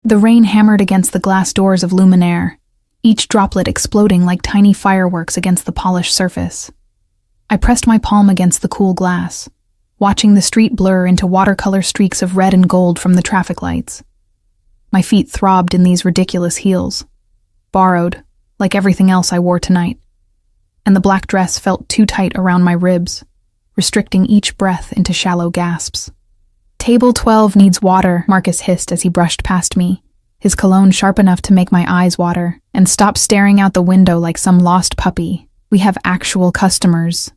The rain hammered against the glass doors of Luminaire, each droplet exploding like tiny fireworks against the polished surface. I pressed my palm against the cool glass, watching the street blur into watercolor streaks of red and gold from the traffic lights. My feet throbbed in these ridiculous heels, borrowed, like everything else I wore tonight, and the black dress felt too tight around my ribs, restricting each breath into shallow gasps. "Table 12 needs water," Marcus hissed as he brushed past me, his cologne sharp enough to make my eyes water. "And stop staring out the window like some lost puppy. We have actual customers."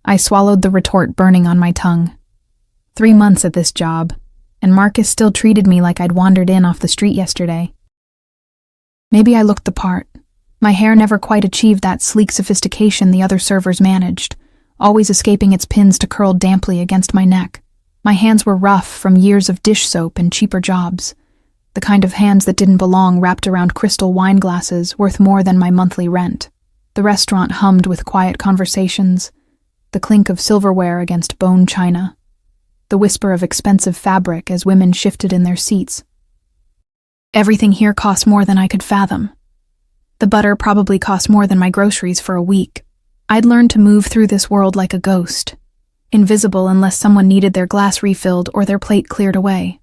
I swallowed the retort burning on my tongue. 3 months at this job, and Marcus still treated me like I'd wandered in off the street yesterday. Maybe I looked the part. My hair never quite achieved that sleek sophistication the other servers managed, always escaping its pins to curl damply against my neck. My hands were rough from years of dish soap and cheaper jobs, the kind of hands that didn't belong wrapped around crystal wine glasses worth more than my monthly rent. The restaurant hummed with quiet conversations, the clink of silverware against bone china, the whisper of expensive fabric as women shifted in their seats. Everything here cost more than I could fathom. The butter probably cost more than my groceries for a week. I'd learned to move through this world like a ghost, invisible unless someone needed their glass refilled or their plate cleared away.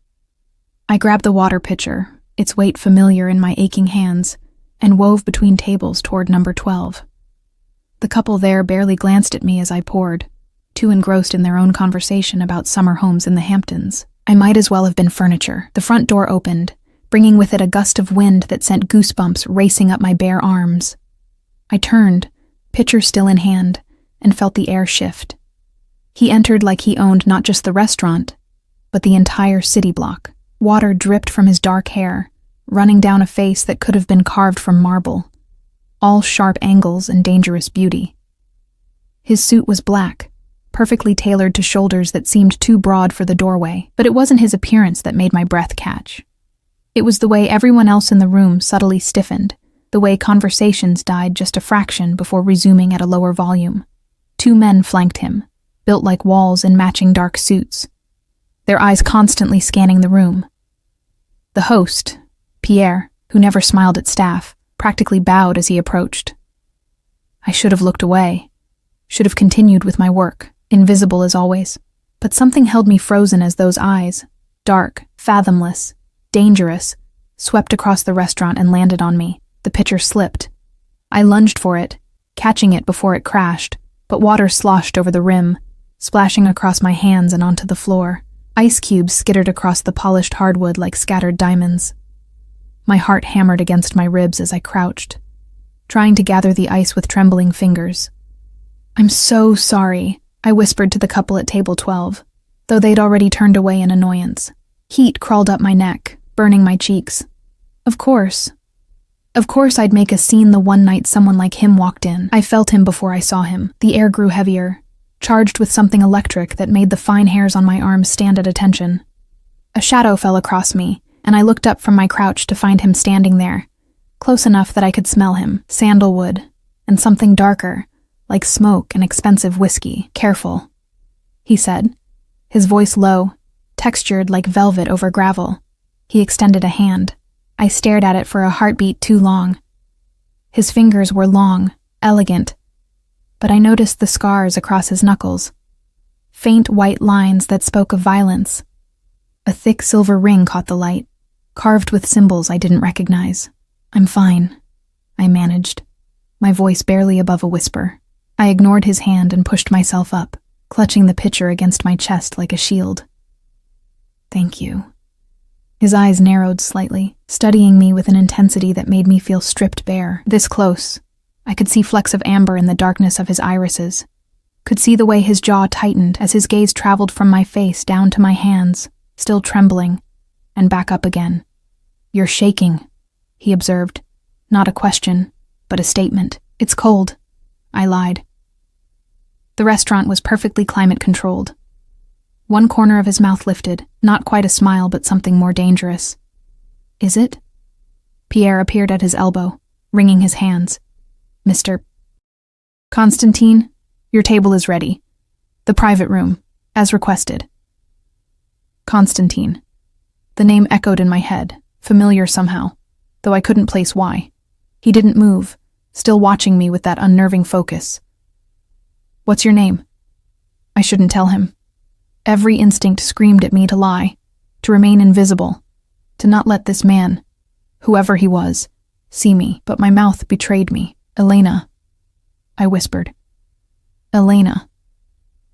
I grabbed the water pitcher, its weight familiar in my aching hands, and wove between tables toward number 12. The couple there barely glanced at me as I poured, too engrossed in their own conversation about summer homes in the Hamptons. I might as well have been furniture. The front door opened, bringing with it a gust of wind that sent goosebumps racing up my bare arms. I turned, pitcher still in hand, and felt the air shift. He entered like he owned not just the restaurant, but the entire city block. Water dripped from his dark hair, running down a face that could have been carved from marble, all sharp angles and dangerous beauty. His suit was black, perfectly tailored to shoulders that seemed too broad for the doorway, but it wasn't his appearance that made my breath catch. It was the way everyone else in the room subtly stiffened, the way conversations died just a fraction before resuming at a lower volume. 2 men flanked him, built like walls in matching dark suits, their eyes constantly scanning the room. The host, Pierre, who never smiled at staff, practically bowed as he approached. I should have looked away, should have continued with my work, invisible as always, but something held me frozen as those eyes, dark, fathomless, dangerous, swept across the restaurant and landed on me. The pitcher slipped. I lunged for it, catching it before it crashed, but water sloshed over the rim, splashing across my hands and onto the floor. Ice cubes skittered across the polished hardwood like scattered diamonds. My heart hammered against my ribs as I crouched, trying to gather the ice with trembling fingers. "I'm so sorry," I whispered to the couple at table 12, though they'd already turned away in annoyance. Heat crawled up my neck, burning my cheeks. Of course I'd make a scene the one night someone like him walked in. I felt him before I saw him. The air grew heavier, charged with something electric that made the fine hairs on my arms stand at attention. A shadow fell across me, and I looked up from my crouch to find him standing there, close enough that I could smell him, sandalwood, and something darker, like smoke and expensive whiskey. "Careful," he said, his voice low, textured like velvet over gravel. He extended a hand. I stared at it for a heartbeat too long. His fingers were long, elegant, but I noticed the scars across his knuckles, faint white lines that spoke of violence. A thick silver ring caught the light, carved with symbols I didn't recognize. "I'm fine," I managed, my voice barely above a whisper. I ignored his hand and pushed myself up, clutching the pitcher against my chest like a shield. "Thank you." His eyes narrowed slightly, studying me with an intensity that made me feel stripped bare. This close, I could see flecks of amber in the darkness of his irises, could see the way his jaw tightened as his gaze traveled from my face down to my hands, still trembling, and back up again. "You're shaking," he observed. Not a question, but a statement. "It's cold," I lied. The restaurant was perfectly climate-controlled. One corner of his mouth lifted, not quite a smile but something more dangerous. "Is it?" Pierre appeared at his elbow, wringing his hands. "Mr. Constantine, your table is ready. The private room, as requested." Constantine. The name echoed in my head, familiar somehow, though I couldn't place why. He didn't move, still watching me with that unnerving focus. "What's your name?" I shouldn't tell him. Every instinct screamed at me to lie, to remain invisible, to not let this man, whoever he was, see me, but my mouth betrayed me. "Elena," I whispered. "Elena."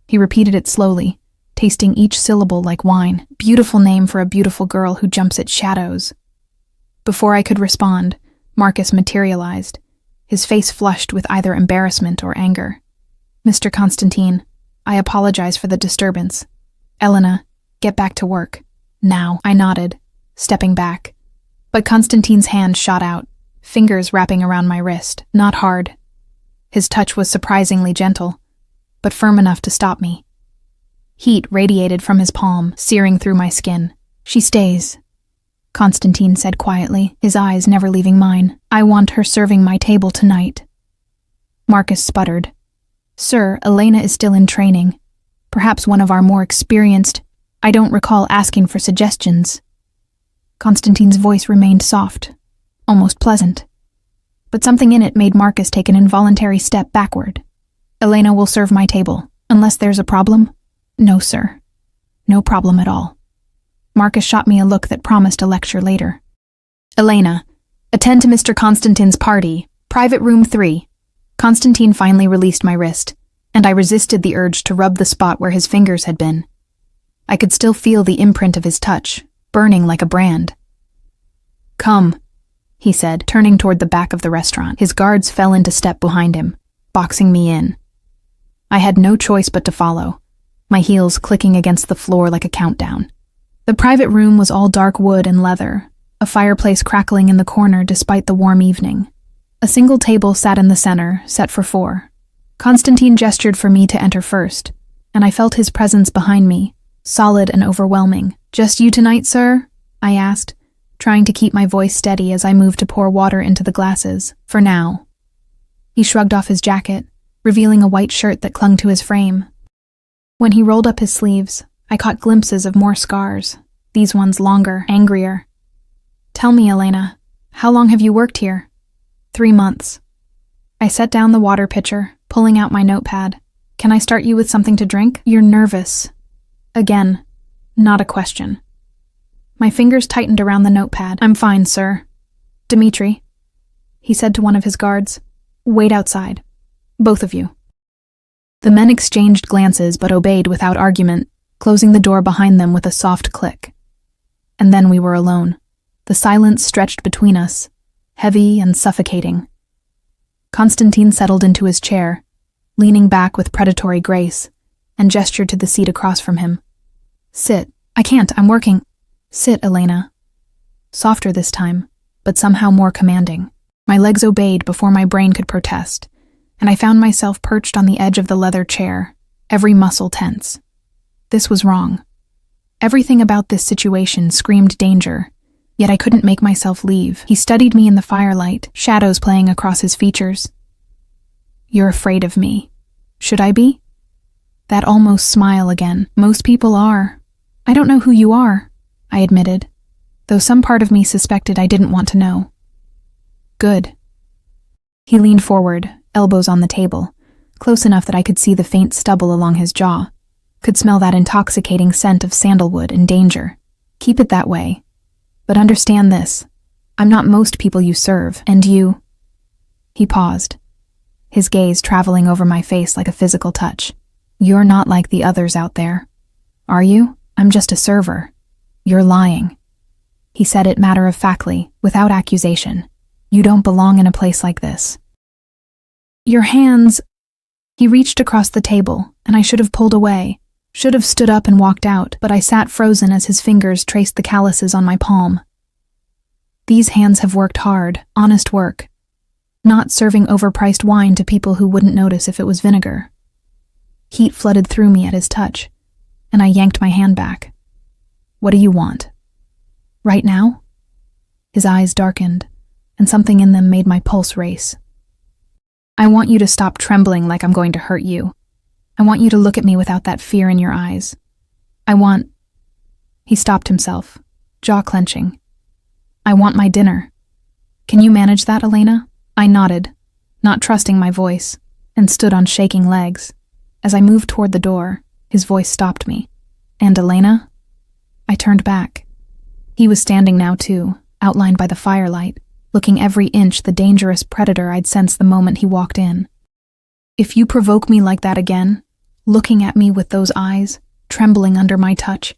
He repeated it slowly, tasting each syllable like wine. Beautiful name for a beautiful girl who jumps at shadows. Before I could respond, Marcus materialized, his face flushed with either embarrassment or anger. "Mr. Constantine, I apologize for the disturbance. Elena, get back to work. Now," I nodded, stepping back. But Constantine's hand shot out, fingers wrapping around my wrist, not hard. His touch was surprisingly gentle, but firm enough to stop me. Heat radiated from his palm, searing through my skin. "She stays," Constantine said quietly, his eyes never leaving mine. "I want her serving my table tonight." Marcus sputtered. "Sir, Elena is still in training. Perhaps one of our more experienced. I don't recall asking for suggestions." Constantine's voice remained soft, almost pleasant. But something in it made Marcus take an involuntary step backward. "Elena will serve my table, unless there's a problem?" "No, sir. No problem at all." Marcus shot me a look that promised a lecture later. "Elena, attend to Mr. Constantine's party, private room 3. Constantine finally released my wrist, and I resisted the urge to rub the spot where his fingers had been. I could still feel the imprint of his touch, burning like a brand. "Come," he said, turning toward the back of the restaurant. His guards fell into step behind him, boxing me in. I had no choice but to follow, my heels clicking against the floor like a countdown. The private room was all dark wood and leather, a fireplace crackling in the corner despite the warm evening. A single table sat in the center, set for 4. Constantine gestured for me to enter first, and I felt his presence behind me, solid and overwhelming. "Just you tonight, sir?" I asked, trying to keep my voice steady as I moved to pour water into the glasses. "For now." He shrugged off his jacket, revealing a white shirt that clung to his frame. When he rolled up his sleeves, I caught glimpses of more scars, these ones longer, angrier. "Tell me, Elena, how long have you worked here?" 3 months. I set down the water pitcher, pulling out my notepad. "Can I start you with something to drink?" "You're nervous." Again, not a question. My fingers tightened around the notepad. "I'm fine, sir." "Dmitri," he said to one of his guards, "wait outside. Both of you." The men exchanged glances but obeyed without argument, closing the door behind them with a soft click. And then we were alone. The silence stretched between us, heavy and suffocating. Constantine settled into his chair, leaning back with predatory grace, and gestured to the seat across from him. "Sit." "I can't, I'm working." "Sit, Elena." Softer this time, but somehow more commanding. My legs obeyed before my brain could protest, and I found myself perched on the edge of the leather chair, every muscle tense. This was wrong. Everything about this situation screamed danger, yet I couldn't make myself leave. He studied me in the firelight, shadows playing across his features. "You're afraid of me. Should I be?" That almost smile again. "Most people are." "I don't know who you are," I admitted, though some part of me suspected I didn't want to know. "Good." He leaned forward, elbows on the table, close enough that I could see the faint stubble along his jaw, could smell that intoxicating scent of sandalwood and danger. "Keep it that way. But understand this. I'm not most people you serve, and you—" He paused, his gaze traveling over my face like a physical touch. "You're not like the others out there. Are you? I'm just a server. You're lying." He said it matter-of-factly, without accusation. "You don't belong in a place like this." "Your hands—" He reached across the table, and I should have pulled away, should have stood up and walked out, but I sat frozen as his fingers traced the calluses on my palm. These hands have worked hard, honest work, not serving overpriced wine to people who wouldn't notice if it was vinegar. Heat flooded through me at his touch, and I yanked my hand back. "What do you want?" "Right now?" His eyes darkened, and something in them made my pulse race. "I want you to stop trembling like I'm going to hurt you. I want you to look at me without that fear in your eyes. I want—" He stopped himself, jaw clenching. I want my dinner. Can you manage that, Elena? I nodded, not trusting my voice, and stood on shaking legs. As I moved toward the door, his voice stopped me. And Elena? I turned back. He was standing now too, outlined by the firelight, looking every inch the dangerous predator I'd sensed the moment he walked in. If you provoke me like that again, looking at me with those eyes, trembling under my touch,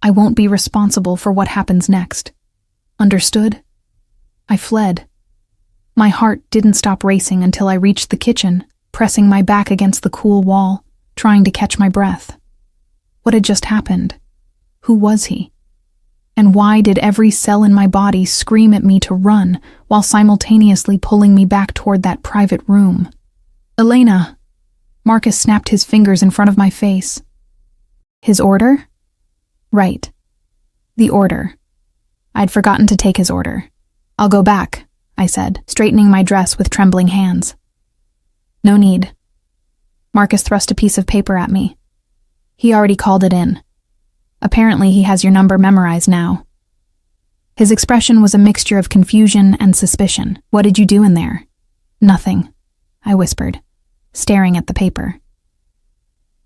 I won't be responsible for what happens next. Understood? I fled. My heart didn't stop racing until I reached the kitchen, pressing my back against the cool wall, trying to catch my breath. What had just happened? Who was he? And why did every cell in my body scream at me to run while simultaneously pulling me back toward that private room? Elena! Marcus snapped his fingers in front of my face. His order? Right. The order. I'd forgotten to take his order. I'll go back, I said, straightening my dress with trembling hands. No need. Marcus thrust a piece of paper at me. He already called it in. Apparently he has your number memorized now. His expression was a mixture of confusion and suspicion. What did you do in there? Nothing, I whispered, staring at the paper.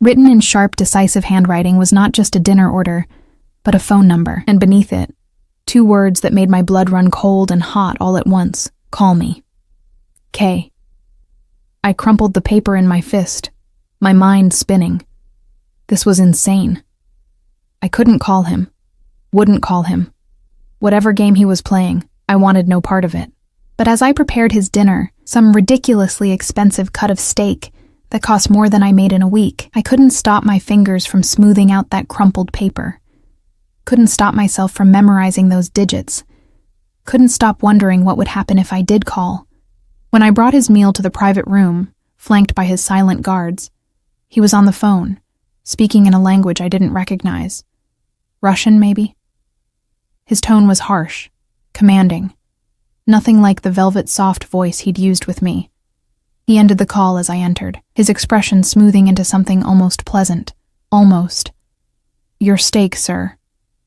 Written in sharp, decisive handwriting was not just a dinner order, but a phone number, and beneath it, 2 words that made my blood run cold and hot all at once. Call me. K. I crumpled the paper in my fist, my mind spinning. This was insane. I couldn't call him. Wouldn't call him. Whatever game he was playing, I wanted no part of it. But as I prepared his dinner, some ridiculously expensive cut of steak that cost more than I made in a week, I couldn't stop my fingers from smoothing out that crumpled paper. Couldn't stop myself from memorizing those digits. Couldn't stop wondering what would happen if I did call. When I brought his meal to the private room, flanked by his silent guards, he was on the phone, speaking in a language I didn't recognize. Russian, maybe? His tone was harsh, commanding, nothing like the velvet soft voice he'd used with me. He ended the call as I entered, his expression smoothing into something almost pleasant. Almost. Your steak, sir,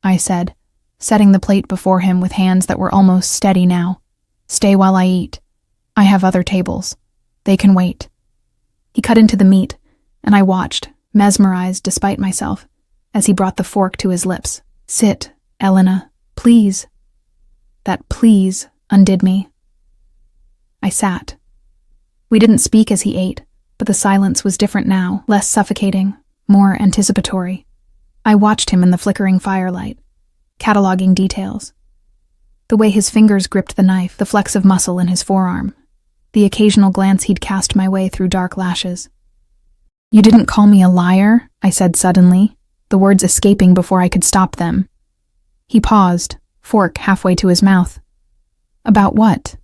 I said, setting the plate before him with hands that were almost steady now. Stay while I eat. I have other tables. They can wait. He cut into the meat, and I watched, mesmerized despite myself, as he brought the fork to his lips. Sit, Elena, please. That please undid me. I sat. We didn't speak as he ate, but the silence was different now, less suffocating, more anticipatory. I watched him in the flickering firelight, cataloging details. The way his fingers gripped the knife, the flex of muscle in his forearm, the occasional glance he'd cast my way through dark lashes. You didn't call me a liar, I said suddenly, the words escaping before I could stop them. He paused, fork halfway to his mouth. About what?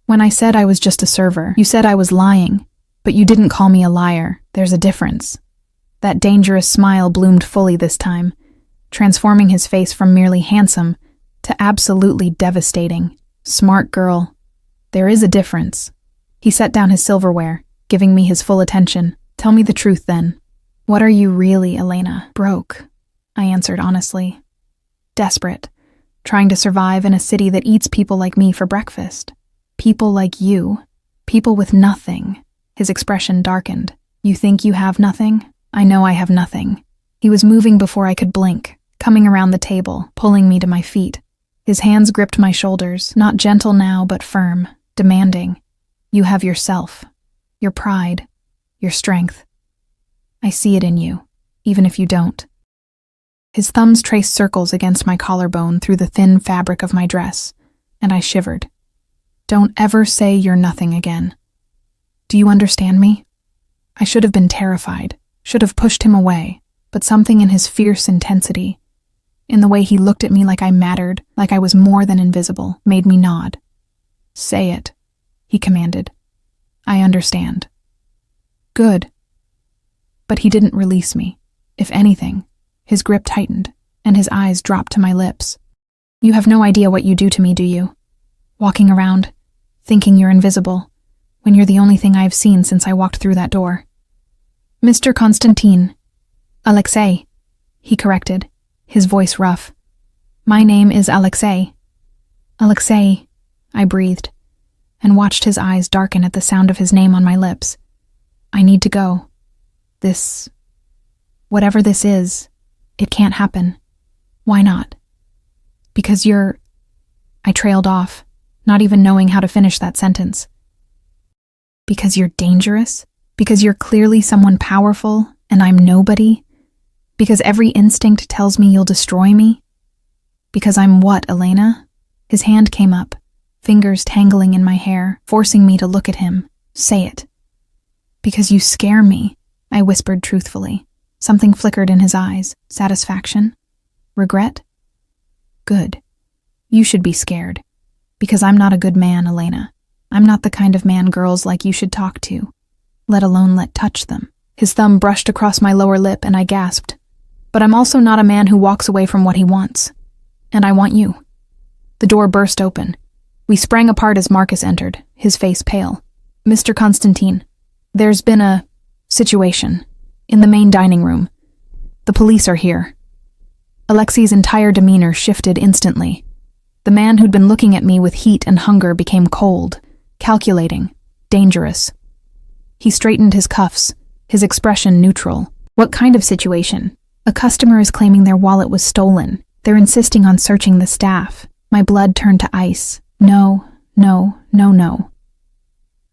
When I said I was just a server, you said I was lying, but you didn't call me a liar. There's a difference. That dangerous smile bloomed fully this time, transforming his face from merely handsome to absolutely devastating. Smart girl. There is a difference. He set down his silverware, giving me his full attention. Tell me the truth then. What are you really, Elena? Broke, I answered honestly. Desperate, trying to survive in a city that eats people like me for breakfast. People like you. People with nothing. His expression darkened. You think you have nothing? I know I have nothing. He was moving before I could blink, coming around the table, pulling me to my feet. His hands gripped my shoulders, not gentle now but firm, demanding. You have yourself, your pride, your strength. I see it in you, even if you don't. His thumbs traced circles against my collarbone through the thin fabric of my dress, and I shivered. Don't ever say you're nothing again. Do you understand me? I should have been terrified, should have pushed him away, but something in his fierce intensity, in the way he looked at me like I mattered, like I was more than invisible, made me nod. Say it, he commanded. I understand. Good. But he didn't release me. If anything, his grip tightened, and his eyes dropped to my lips. You have no idea what you do to me, do you? Walking around, thinking you're invisible, when you're the only thing I've seen since I walked through that door. Mr. Constantine. Alexei, he corrected, his voice rough. My name is Alexei. Alexei, I breathed, and watched his eyes darken at the sound of his name on my lips. I need to go. Whatever this is, it can't happen. Why not? Because you're... I trailed off, not even knowing how to finish that sentence. Because you're dangerous? Because you're clearly someone powerful, and I'm nobody? Because every instinct tells me you'll destroy me? Because I'm what, Elena? His hand came up, fingers tangling in my hair, forcing me to look at him. Say it. Because you scare me, I whispered truthfully. Something flickered in his eyes. Satisfaction? Regret? Good. You should be scared. Because I'm not a good man, Elena. I'm not the kind of man girls like you should talk to, let alone let touch them. His thumb brushed across my lower lip and I gasped. But I'm also not a man who walks away from what he wants. And I want you. The door burst open. We sprang apart as Marcus entered, his face pale. Mr. Constantine, there's been a situation in the main dining room. The police are here. Alexei's entire demeanor shifted instantly. The man who'd been looking at me with heat and hunger became cold, calculating, dangerous. He straightened his cuffs, his expression neutral. What kind of situation? A customer is claiming their wallet was stolen. They're insisting on searching the staff. My blood turned to ice. No.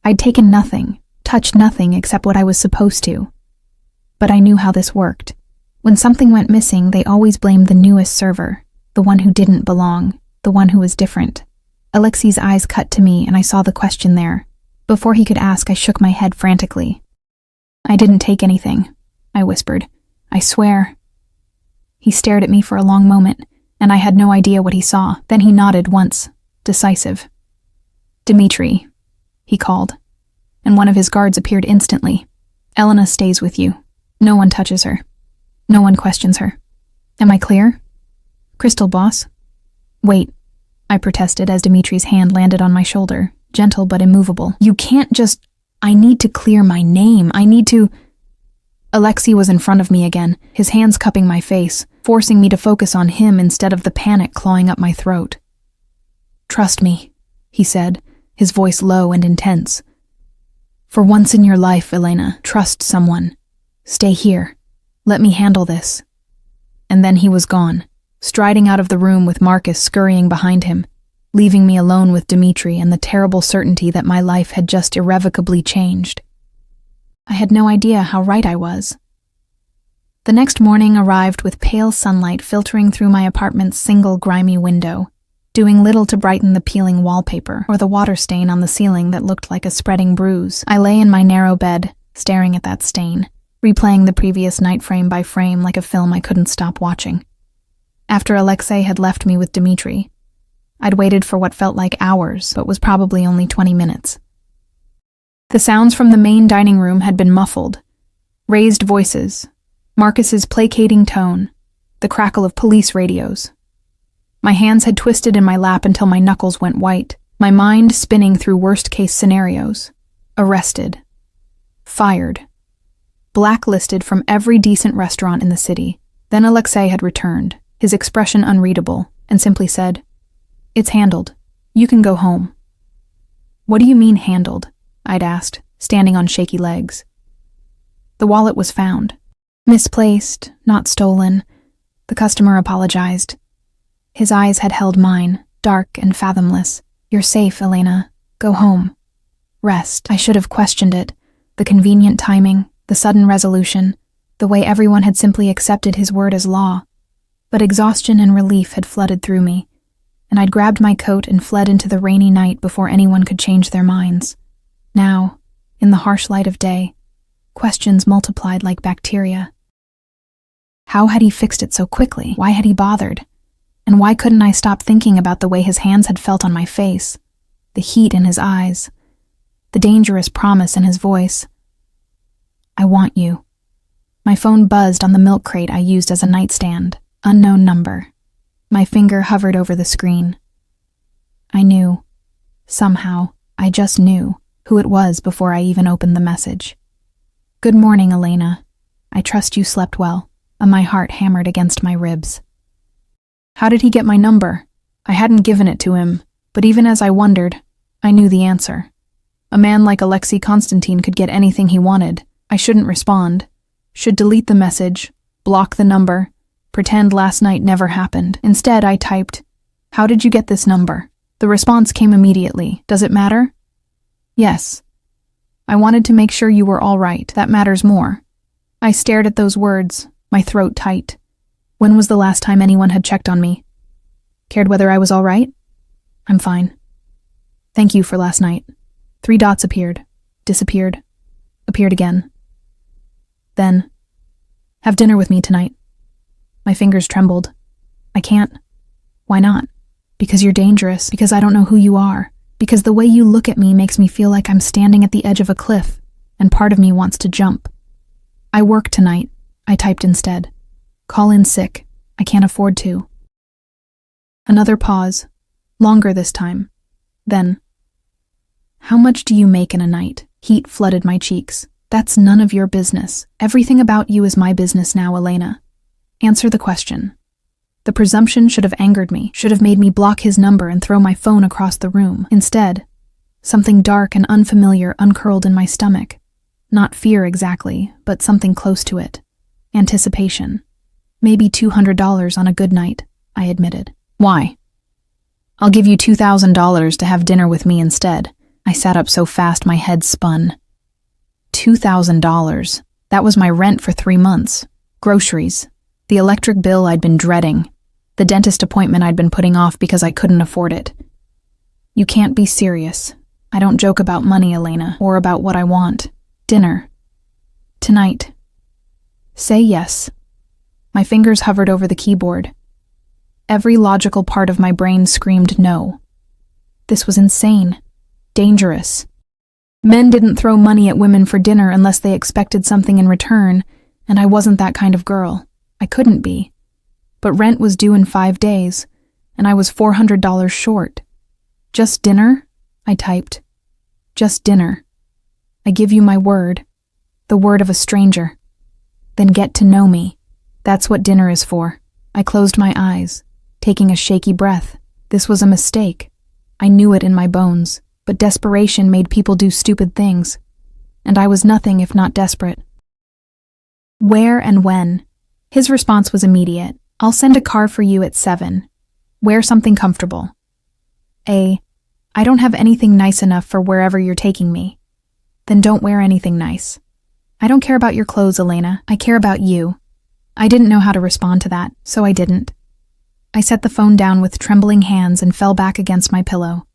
I'd taken nothing, touched nothing except what I was supposed to. But I knew how this worked. When something went missing, they always blamed the newest server, the one who didn't belong, the one who was different. Alexei's eyes cut to me and I saw the question there. Before he could ask, I shook my head frantically. I didn't take anything, I whispered. I swear. He stared at me for a long moment, and I had no idea what he saw. Then he nodded once, decisive. Dmitri, he called, and one of his guards appeared instantly. Elena stays with you. No one touches her. No one questions her. Am I clear? Crystal, boss? Wait, I protested as Dmitri's hand landed on my shoulder, gentle but immovable. You can't just... I need to clear my name. I need to... Alexei was in front of me again, his hands cupping my face, forcing me to focus on him instead of the panic clawing up my throat. Trust me, he said, his voice low and intense. For once in your life, Elena, trust someone. Stay here. Let me handle this. And then he was gone, striding out of the room with Marcus scurrying behind him, leaving me alone with Dmitri and the terrible certainty that my life had just irrevocably changed. I had no idea how right I was. The next morning arrived with pale sunlight filtering through my apartment's single grimy window, doing little to brighten the peeling wallpaper or the water stain on the ceiling that looked like a spreading bruise. I lay in my narrow bed, staring at that stain, replaying the previous night frame by frame like a film I couldn't stop watching. After Alexei had left me with Dmitri, I'd waited for what felt like hours, but was probably only 20 minutes. The sounds from the main dining room had been muffled. Raised voices, Marcus's placating tone, the crackle of police radios. My hands had twisted in my lap until my knuckles went white, my mind spinning through worst-case scenarios. Arrested. Fired. Blacklisted from every decent restaurant in the city. Then Alexei had returned, his expression unreadable, and simply said, "It's handled. You can go home." "What do you mean handled?" I'd asked, standing on shaky legs. "The wallet was found. Misplaced, not stolen." The customer apologized. His eyes had held mine, dark and fathomless. "You're safe, Elena. Go home. Rest." I should have questioned it. The convenient timing, the sudden resolution, the way everyone had simply accepted his word as law. But exhaustion and relief had flooded through me, and I'd grabbed my coat and fled into the rainy night before anyone could change their minds. Now, in the harsh light of day, questions multiplied like bacteria. How had he fixed it so quickly? Why had he bothered? And why couldn't I stop thinking about the way his hands had felt on my face, the heat in his eyes, the dangerous promise in his voice? "I want you." My phone buzzed on the milk crate I used as a nightstand. Unknown number. My finger hovered over the screen. I knew. Somehow, I just knew who it was before I even opened the message. "Good morning, Elena. I trust you slept well," and my heart hammered against my ribs. How did he get my number? I hadn't given it to him. But even as I wondered, I knew the answer. A man like Constantine could get anything he wanted. I shouldn't respond. Should delete the message, block the number, pretend last night never happened. Instead, I typed, "How did you get this number?" The response came immediately. "Does it matter?" "Yes. I wanted to make sure you were all right. That matters more." I stared at those words, my throat tight. When was the last time anyone had checked on me? Cared whether I was all right? "I'm fine. Thank you for last night." 3 dots appeared, disappeared, appeared again. Then, "Have dinner with me tonight." My fingers trembled. "I can't." "Why not?" "Because you're dangerous, because I don't know who you are, because the way you look at me makes me feel like I'm standing at the edge of a cliff, and part of me wants to jump." "I work tonight," I typed instead. "Call in sick. I can't afford to." Another pause, longer this time. Then, "How much do you make in a night?" Heat flooded my cheeks. "That's none of your business. Everything about you is my business now, Elena. Answer the question." The presumption should have angered me, should have made me block his number and throw my phone across the room. Instead, something dark and unfamiliar uncurled in my stomach. Not fear exactly, but something close to it. Anticipation. "Maybe $200 on a good night," I admitted. "Why?" "I'll give you $2,000 to have dinner with me instead." I sat up so fast my head spun. $2,000. That was my rent for 3 months. Groceries. The electric bill I'd been dreading. The dentist appointment I'd been putting off because I couldn't afford it. "You can't be serious. I don't joke about money, Elena, or about what I want. Dinner. Tonight. Say yes." My fingers hovered over the keyboard. Every logical part of my brain screamed no. This was insane. Dangerous. Men didn't throw money at women for dinner unless they expected something in return, and I wasn't that kind of girl. I couldn't be. But rent was due in 5 days, and I was $400 short. "Just dinner?" I typed. "Just dinner. I give you my word. The word of a stranger. Then get to know me. That's what dinner is for." I closed my eyes, taking a shaky breath. This was a mistake. I knew it in my bones, but desperation made people do stupid things, and I was nothing if not desperate. "Where and when?" His response was immediate. "I'll send a car for you at 7. Wear something comfortable." "I don't have anything nice enough for wherever you're taking me." "Then don't wear anything nice." "I don't care about your clothes, Elena. I care about you." I didn't know how to respond to that, so I didn't. I set the phone down with trembling hands and fell back against my pillow,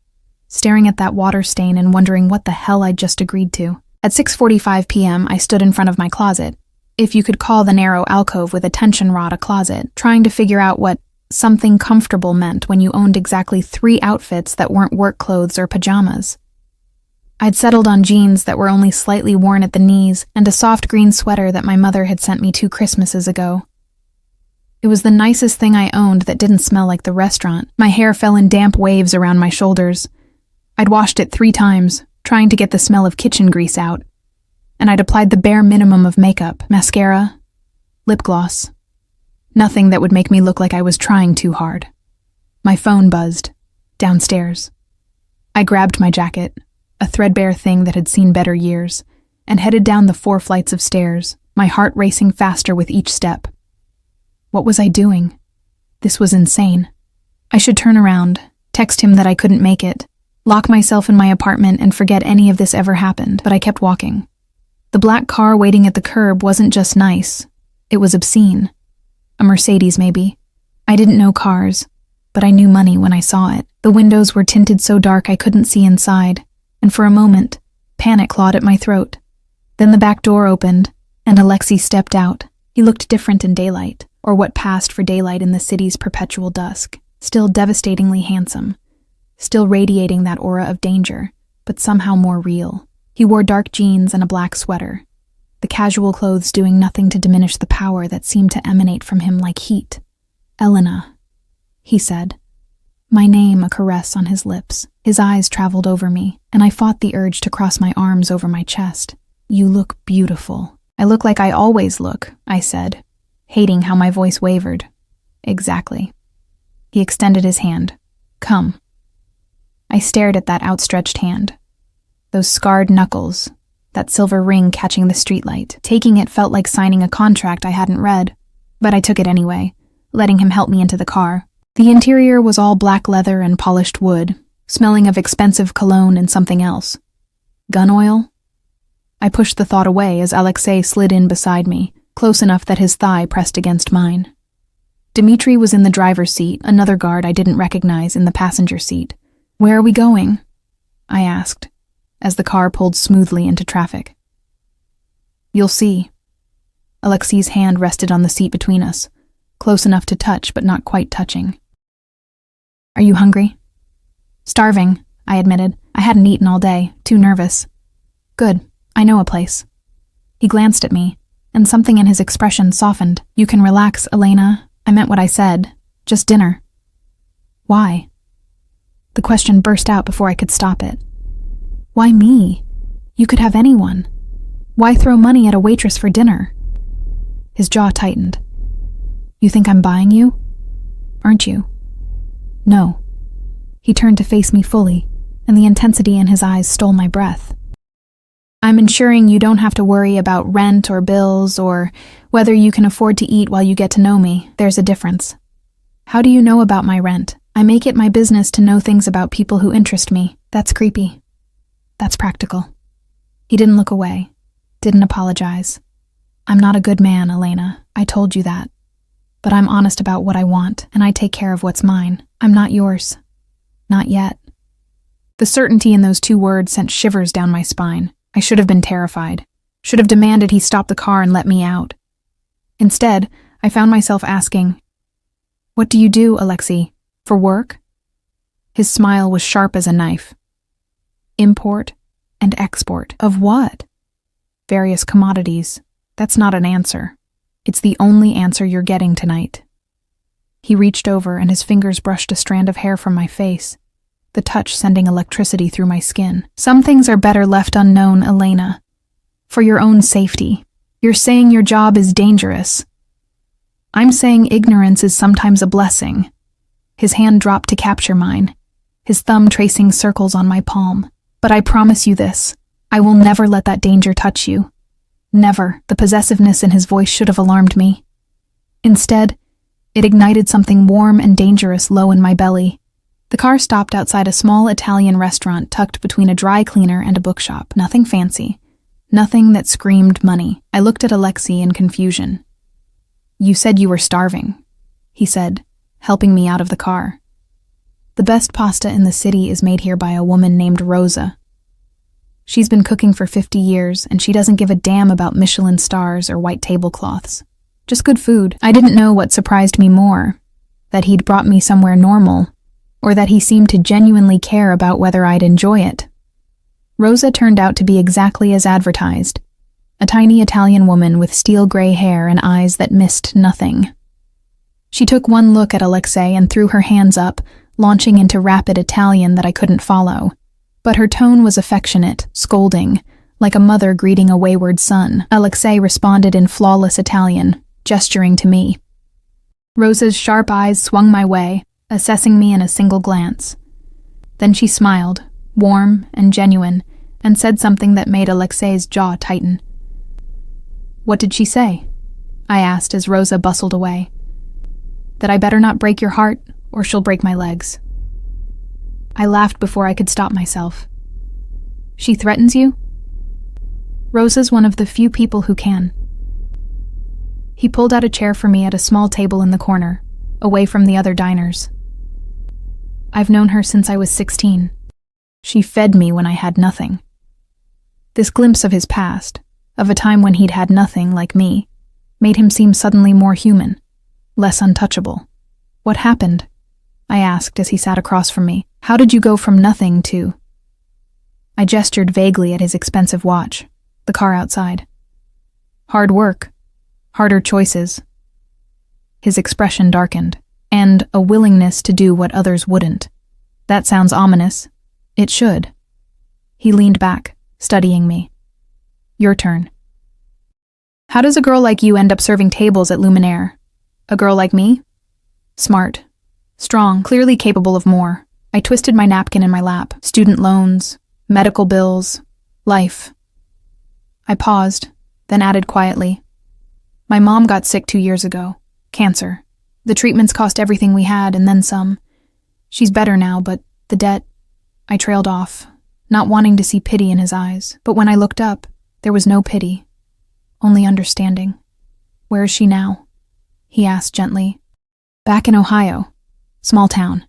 staring at that water stain and wondering what the hell I'd just agreed to. At 6:45 p.m., I stood in front of my closet, if you could call the narrow alcove with a tension rod a closet, trying to figure out what something comfortable meant when you owned exactly 3 outfits that weren't work clothes or pajamas. I'd settled on jeans that were only slightly worn at the knees and a soft green sweater that my mother had sent me 2 Christmases ago. It was the nicest thing I owned that didn't smell like the restaurant. My hair fell in damp waves around my shoulders. I'd washed it 3 times, trying to get the smell of kitchen grease out. And I'd applied the bare minimum of makeup, mascara, lip gloss. Nothing that would make me look like I was trying too hard. My phone buzzed. Downstairs. I grabbed my jacket, a threadbare thing that had seen better years, and headed down the 4 flights of stairs, my heart racing faster with each step. What was I doing? This was insane. I should turn around, text him that I couldn't make it, lock myself in my apartment and forget any of this ever happened, but I kept walking. The black car waiting at the curb wasn't just nice, it was obscene. A Mercedes, maybe. I didn't know cars, but I knew money when I saw it. The windows were tinted so dark I couldn't see inside, and for a moment, panic clawed at my throat. Then the back door opened, and Alexei stepped out. He looked different in daylight, or what passed for daylight in the city's perpetual dusk. Still devastatingly handsome, still radiating that aura of danger, but somehow more real. He wore dark jeans and a black sweater, the casual clothes doing nothing to diminish the power that seemed to emanate from him like heat. "Elena," he said. My name a caress on his lips. His eyes traveled over me, and I fought the urge to cross my arms over my chest. "You look beautiful." "I look like I always look," I said, hating how my voice wavered. "Exactly." He extended his hand. "Come." I stared at that outstretched hand. Those scarred knuckles, that silver ring catching the streetlight. Taking it felt like signing a contract I hadn't read, but I took it anyway, letting him help me into the car. The interior was all black leather and polished wood, smelling of expensive cologne and something else. Gun oil? I pushed the thought away as Alexei slid in beside me, close enough that his thigh pressed against mine. Dmitri was in the driver's seat, another guard I didn't recognize in the passenger seat. "Where are we going?" I asked, as the car pulled smoothly into traffic. "You'll see." Alexei's hand rested on the seat between us, close enough to touch but not quite touching. "Are you hungry?" "Starving," I admitted. I hadn't eaten all day, too nervous. "Good, I know a place." He glanced at me, and something in his expression softened. "You can relax, Elena. I meant what I said. Just dinner." "Why?" The question burst out before I could stop it. "Why me? You could have anyone. Why throw money at a waitress for dinner?" His jaw tightened. "You think I'm buying you? Aren't you?" "No." He turned to face me fully, and the intensity in his eyes stole my breath. "I'm ensuring you don't have to worry about rent or bills or whether you can afford to eat while you get to know me. There's a difference. How do you know about my rent? I make it my business to know things about people who interest me. That's creepy. That's practical." He didn't look away, didn't apologize. "I'm not a good man, Elena. I told you that. But I'm honest about what I want, and I take care of what's mine. I'm not yours. Not yet." The certainty in those two words sent shivers down my spine. I should have been terrified, should have demanded he stop the car and let me out. Instead, I found myself asking, "What do you do, Alexei? For work?" His smile was sharp as a knife. "Import and export. Of what?" "Various commodities. That's not an answer. It's the only answer you're getting tonight." He reached over and his fingers brushed a strand of hair from my face, the touch sending electricity through my skin. "Some things are better left unknown, Elena. For your own safety. You're saying your job is dangerous. I'm saying ignorance is sometimes a blessing." His hand dropped to capture mine, his thumb tracing circles on my palm. "But I promise you this, I will never let that danger touch you. Never." The possessiveness in his voice should have alarmed me. Instead, it ignited something warm and dangerous low in my belly. The car stopped outside a small Italian restaurant tucked between a dry cleaner and a bookshop. Nothing fancy. Nothing that screamed money. I looked at Alexei in confusion. "You said you were starving," he said, helping me out of the car. "The best pasta in the city is made here by a woman named Rosa. She's been cooking for 50 years, and she doesn't give a damn about Michelin stars or white tablecloths. Just good food." I didn't know what surprised me more, that he'd brought me somewhere normal, or that he seemed to genuinely care about whether I'd enjoy it. Rosa turned out to be exactly as advertised, a tiny Italian woman with steel gray hair and eyes that missed nothing. She took one look at Alexei and threw her hands up, launching into rapid Italian that I couldn't follow. But her tone was affectionate, scolding, like a mother greeting a wayward son. Alexei responded in flawless Italian, gesturing to me. Rosa's sharp eyes swung my way, assessing me in a single glance. Then she smiled, warm and genuine, and said something that made Alexei's jaw tighten. "What did she say?" I asked as Rosa bustled away. "That I better not break your heart, or she'll break my legs." I laughed before I could stop myself. "She threatens you?" "Rosa's one of the few people who can." He pulled out a chair for me at a small table in the corner, away from the other diners. "I've known her since I was 16. She fed me when I had nothing." This glimpse of his past, of a time when he'd had nothing like me, made him seem suddenly more human, less untouchable. "What happened?" I asked as he sat across from me. "How did you go from nothing to—" I gestured vaguely at his expensive watch, the car outside. "Hard work. Harder choices." His expression darkened, and a willingness to do what others wouldn't. "That sounds ominous. It should." He leaned back, studying me. "Your turn." "How does a girl like you end up serving tables at Luminaire? A girl like me? Smart. Strong, clearly capable of more. I twisted my napkin in my lap. Student loans, medical bills, life. I paused, then added quietly, "My mom got sick 2 years ago. Cancer. The treatments cost everything we had and then some. She's better now, but the debt..." I trailed off, not wanting to see pity in his eyes. But when I looked up, there was no pity, only understanding. "Where is she now?" he asked gently. "Back in Ohio. Small town.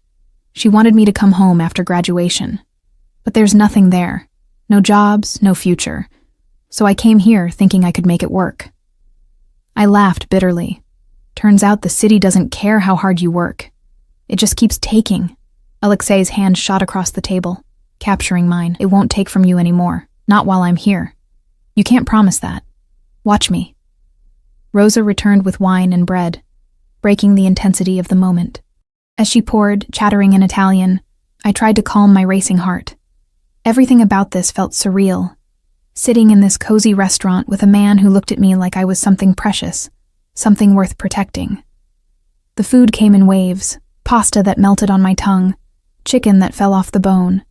She wanted me to come home after graduation. But there's nothing there. No jobs, no future. So I came here thinking I could make it work." I laughed bitterly. Turns out the city doesn't care how hard you work. It just keeps taking. Alexei's hand shot across the table, capturing mine. "It won't take from you anymore. Not while I'm here. You can't promise that. Watch me." Rosa returned with wine and bread, breaking the intensity of the moment. As she poured, chattering in Italian, I tried to calm my racing heart. Everything about this felt surreal. Sitting in this cozy restaurant with a man who looked at me like I was something precious, something worth protecting. The food came in waves, pasta that melted on my tongue, chicken that fell off the bone,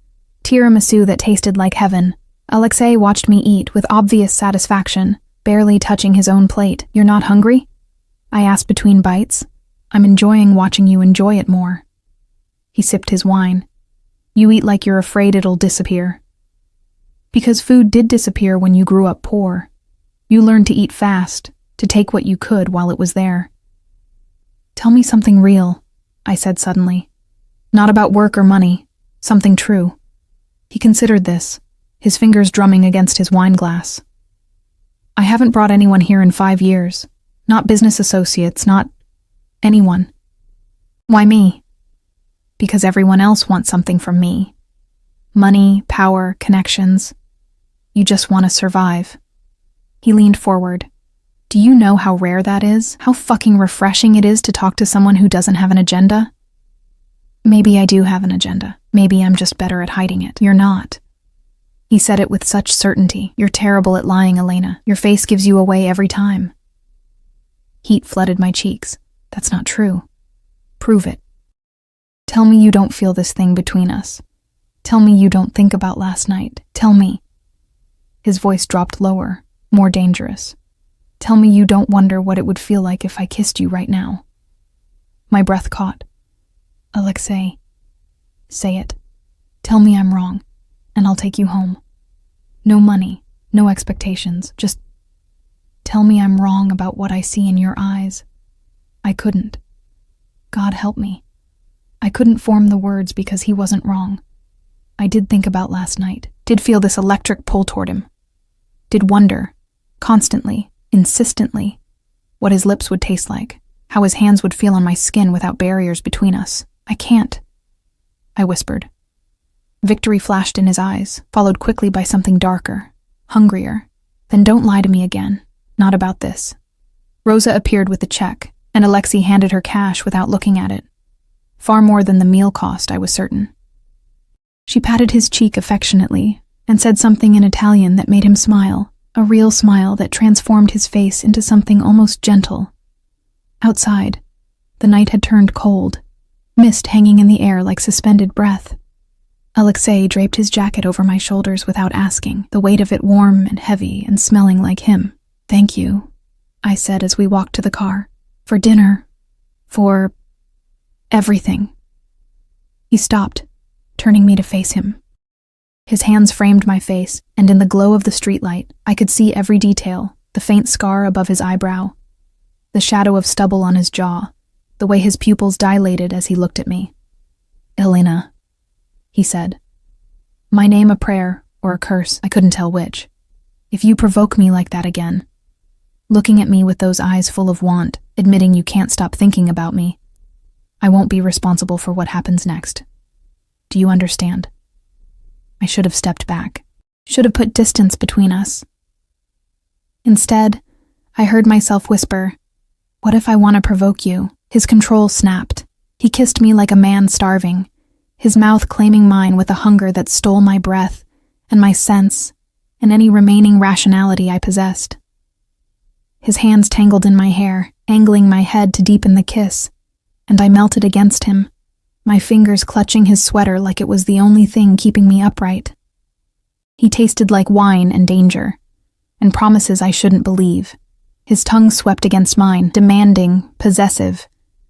tiramisu that tasted like heaven. Alexei watched me eat with obvious satisfaction, barely touching his own plate. "You're not hungry?" I asked between bites. "I'm enjoying watching you enjoy it more." He sipped his wine. "You eat like you're afraid it'll disappear." Because food did disappear when you grew up poor. You learned to eat fast, to take what you could while it was there. "Tell me something real," I said suddenly. "Not about work or money, something true." He considered this, his fingers drumming against his wine glass. "I haven't brought anyone here in 5 years. Not business associates, not anyone." "Why me?" "Because everyone else wants something from me. Money, power, connections. You just want to survive." He leaned forward. "Do you know how rare that is? How fucking refreshing it is to talk to someone who doesn't have an agenda?" "Maybe I do have an agenda. Maybe I'm just better at hiding it." "You're not." He said it with such certainty. "You're terrible at lying, Elena. Your face gives you away every time." Heat flooded my cheeks. "That's not true." "Prove it. Tell me you don't feel this thing between us. Tell me you don't think about last night. Tell me." His voice dropped lower, more dangerous. "Tell me you don't wonder what it would feel like if I kissed you right now." My breath caught. "Alexei, say it. Tell me I'm wrong, and I'll take you home. No money, no expectations, just tell me I'm wrong about what I see in your eyes." I couldn't. God help me. I couldn't form the words because he wasn't wrong. I did think about last night, did feel this electric pull toward him, did wonder, constantly, insistently, what his lips would taste like, how his hands would feel on my skin without barriers between us. "I can't," I whispered. Victory flashed in his eyes, followed quickly by something darker, hungrier. "Then don't lie to me again. Not about this." Rosa appeared with the check, and Alexei handed her cash without looking at it. Far more than the meal cost, I was certain. She patted his cheek affectionately and said something in Italian that made him smile, a real smile that transformed his face into something almost gentle. Outside, the night had turned cold, mist hanging in the air like suspended breath. Alexei draped his jacket over my shoulders without asking, the weight of it warm and heavy and smelling like him. "Thank you," I said as we walked to the car. "For dinner. For everything." He stopped, turning me to face him. His hands framed my face, and in the glow of the streetlight, I could see every detail, the faint scar above his eyebrow, the shadow of stubble on his jaw, the way his pupils dilated as he looked at me. "Elena," he said. My name a prayer or a curse, I couldn't tell which. "If you provoke me like that again," looking at me with those eyes full of want, admitting you can't stop thinking about me, "I won't be responsible for what happens next. Do you understand?" I should have stepped back, should have put distance between us. Instead, I heard myself whisper, "What if I want to provoke you?" His control snapped. He kissed me like a man starving, his mouth claiming mine with a hunger that stole my breath and my sense and any remaining rationality I possessed. His hands tangled in my hair, angling my head to deepen the kiss, and I melted against him, my fingers clutching his sweater like it was the only thing keeping me upright. He tasted like wine and danger, and promises I shouldn't believe. His tongue swept against mine, demanding, possessive,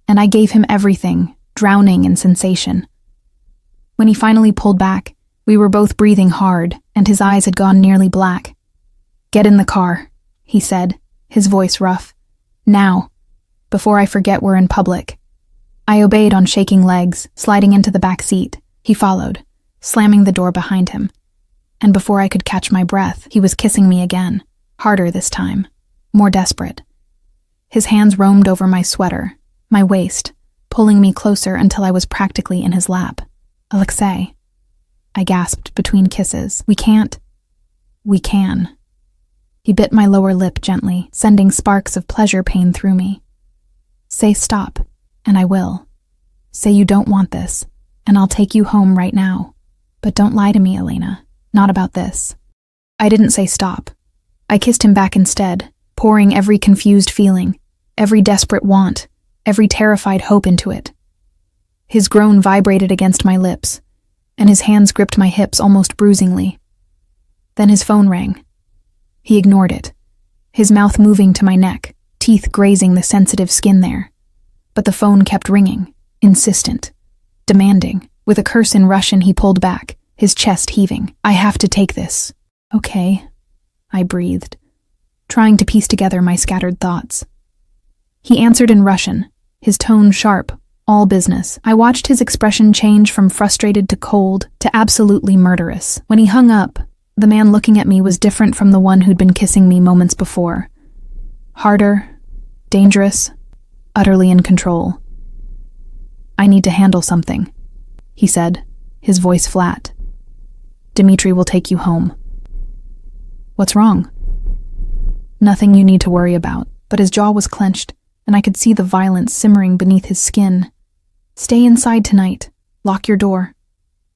and I gave him everything, drowning in sensation. When he finally pulled back, we were both breathing hard, and his eyes had gone nearly black. "Get in the car," he said, his voice rough. "Now, before I forget we're in public." I obeyed on shaking legs, sliding into the back seat. He followed, slamming the door behind him. And before I could catch my breath, he was kissing me again, harder this time, more desperate. His hands roamed over my sweater, my waist, pulling me closer until I was practically in his lap. "Alexei," I gasped between kisses. "We can't." "We can." He bit my lower lip gently, sending sparks of pleasure pain through me. "Say stop, and I will. Say you don't want this, and I'll take you home right now. But don't lie to me, Elena. Not about this." I didn't say stop. I kissed him back instead, pouring every confused feeling, every desperate want, every terrified hope into it. His groan vibrated against my lips, and his hands gripped my hips almost bruisingly. Then his phone rang. He ignored it, his mouth moving to my neck, teeth grazing the sensitive skin there. But the phone kept ringing, insistent, demanding. With a curse in Russian, he pulled back, his chest heaving. "I have to take this." "Okay," I breathed, trying to piece together my scattered thoughts. He answered in Russian, his tone sharp, all business. I watched his expression change from frustrated to cold to absolutely murderous. When he hung up, the man looking at me was different from the one who'd been kissing me moments before. Harder, dangerous, utterly in control. "I need to handle something," he said, his voice flat. "Dmitri will take you home." "What's wrong?" "Nothing you need to worry about," but his jaw was clenched, and I could see the violence simmering beneath his skin. "Stay inside tonight. Lock your door.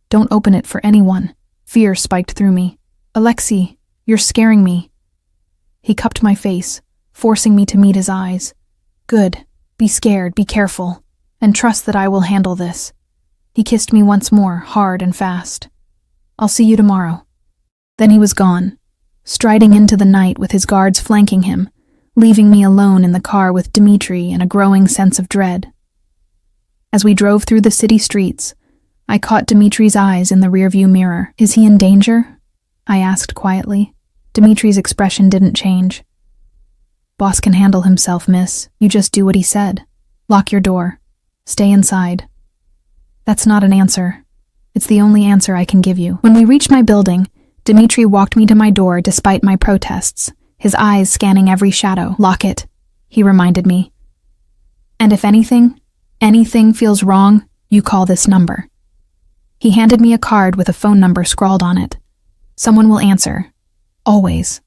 Don't open it for anyone." Fear spiked through me. "Alexei, you're scaring me." He cupped my face, forcing me to meet his eyes. "Good. Be scared, be careful, and trust that I will handle this." He kissed me once more, hard and fast. "I'll see you tomorrow." Then he was gone, striding into the night with his guards flanking him, leaving me alone in the car with Dmitri and a growing sense of dread. As we drove through the city streets, I caught Dmitri's eyes in the rearview mirror. "Is he in danger?" I asked quietly. Dmitri's expression didn't change. "Boss can handle himself, miss. You just do what he said. Lock your door. Stay inside." "That's not an answer. It's the only answer I can give you." When we reached my building, Dmitri walked me to my door despite my protests, his eyes scanning every shadow. "Lock it," he reminded me. "And if anything feels wrong, you call this number." He handed me a card with a phone number scrawled on it. "Someone will answer. Always."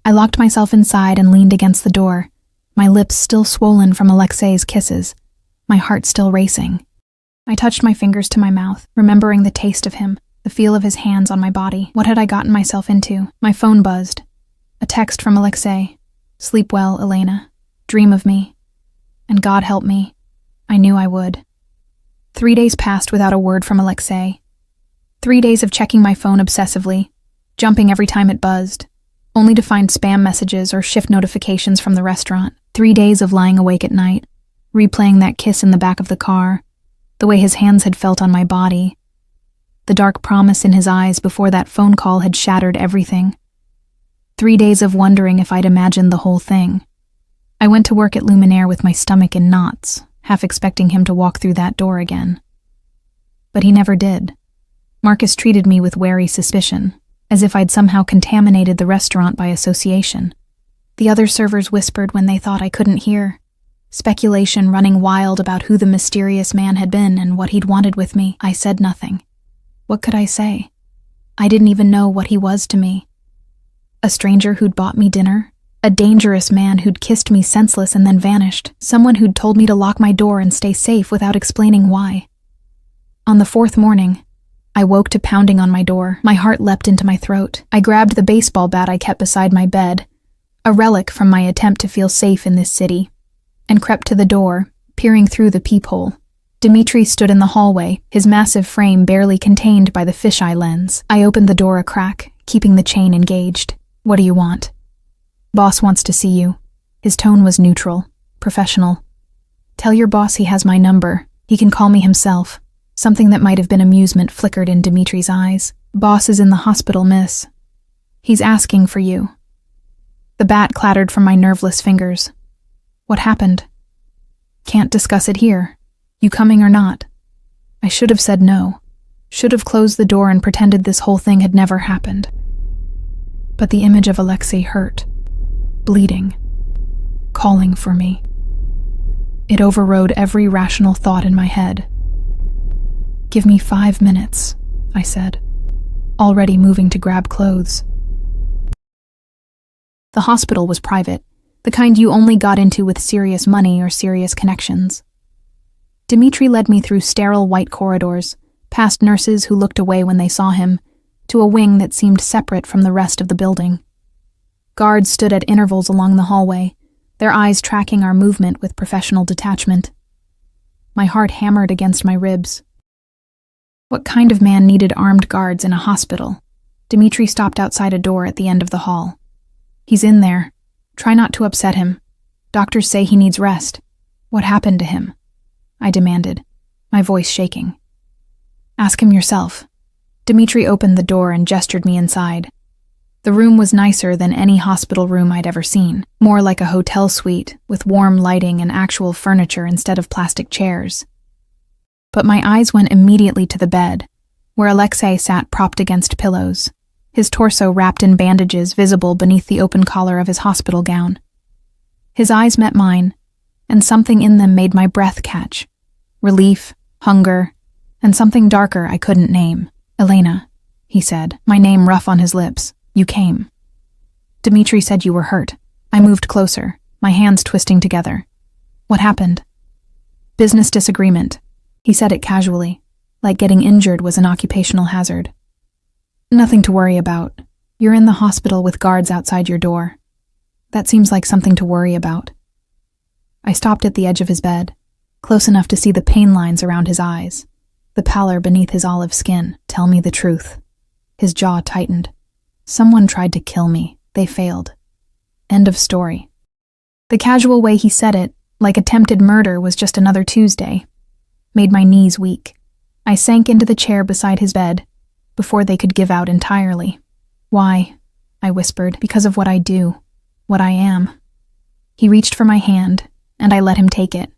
I locked myself inside and leaned against the door, my lips still swollen from Alexei's kisses, my heart still racing. I touched my fingers to my mouth, remembering the taste of him, the feel of his hands on my body. What had I gotten myself into? My phone buzzed. A text from Alexei. "Sleep well, Elena. Dream of me." And God help me, I knew I would. 3 days passed without a word from Alexei. 3 days of checking my phone obsessively, jumping every time it buzzed, only to find spam messages or shift notifications from the restaurant. 3 days of lying awake at night, replaying that kiss in the back of the car, the way his hands had felt on my body, the dark promise in his eyes before that phone call had shattered everything. 3 days of wondering if I'd imagined the whole thing. I went to work at Luminaire with my stomach in knots, half expecting him to walk through that door again. But he never did. Marcus treated me with wary suspicion, as if I'd somehow contaminated the restaurant by association. The other servers whispered when they thought I couldn't hear, speculation running wild about who the mysterious man had been and what he'd wanted with me. I said nothing. What could I say? I didn't even know what he was to me. A stranger who'd bought me dinner? A dangerous man who'd kissed me senseless and then vanished? Someone who'd told me to lock my door and stay safe without explaining why? On the 4th morning, I woke to pounding on my door. My heart leapt into my throat. I grabbed the baseball bat I kept beside my bed, a relic from my attempt to feel safe in this city, and crept to the door, peering through the peephole. Dmitri stood in the hallway, his massive frame barely contained by the fisheye lens. I opened the door a crack, keeping the chain engaged. "What do you want?" "Boss wants to see you." His tone was neutral, professional. "Tell your boss he has my number. He can call me himself." Something that might have been amusement flickered in Dmitri's eyes. "Boss is in the hospital, miss. He's asking for you." The bat clattered from my nerveless fingers. "What happened?" "Can't discuss it here. You coming or not?" I should have said no. Should have closed the door and pretended this whole thing had never happened. But the image of Alexei hurt, bleeding, calling for me. It overrode every rational thought in my head. "Give me 5 minutes," I said, already moving to grab clothes. The hospital was private, the kind you only got into with serious money or serious connections. Dmitri led me through sterile white corridors, past nurses who looked away when they saw him, to a wing that seemed separate from the rest of the building. Guards stood at intervals along the hallway, their eyes tracking our movement with professional detachment. My heart hammered against my ribs. What kind of man needed armed guards in a hospital? Dmitri stopped outside a door at the end of the hall. "He's in there. Try not to upset him. Doctors say he needs rest." "What happened to him?" I demanded, my voice shaking. "Ask him yourself." Dmitri opened the door and gestured me inside. The room was nicer than any hospital room I'd ever seen, more like a hotel suite with warm lighting and actual furniture instead of plastic chairs. But my eyes went immediately to the bed, where Alexei sat propped against pillows, his torso wrapped in bandages visible beneath the open collar of his hospital gown. His eyes met mine, and something in them made my breath catch. Relief, hunger, and something darker I couldn't name. "Elena," he said, my name rough on his lips. "You came." "Dmitri said you were hurt." I moved closer, my hands twisting together. "What happened?" "Business disagreement." He said it casually, like getting injured was an occupational hazard. "Nothing to worry about. You're in the hospital with guards outside your door. That seems like something to worry about." I stopped at the edge of his bed, close enough to see the pain lines around his eyes, the pallor beneath his olive skin. "Tell me the truth." His jaw tightened. "Someone tried to kill me. They failed. End of story." The casual way he said it, like attempted murder was just another Tuesday, made my knees weak. I sank into the chair beside his bed, before they could give out entirely. "Why?" I whispered. "Because of what I do, what I am." He reached for my hand, and I let him take it,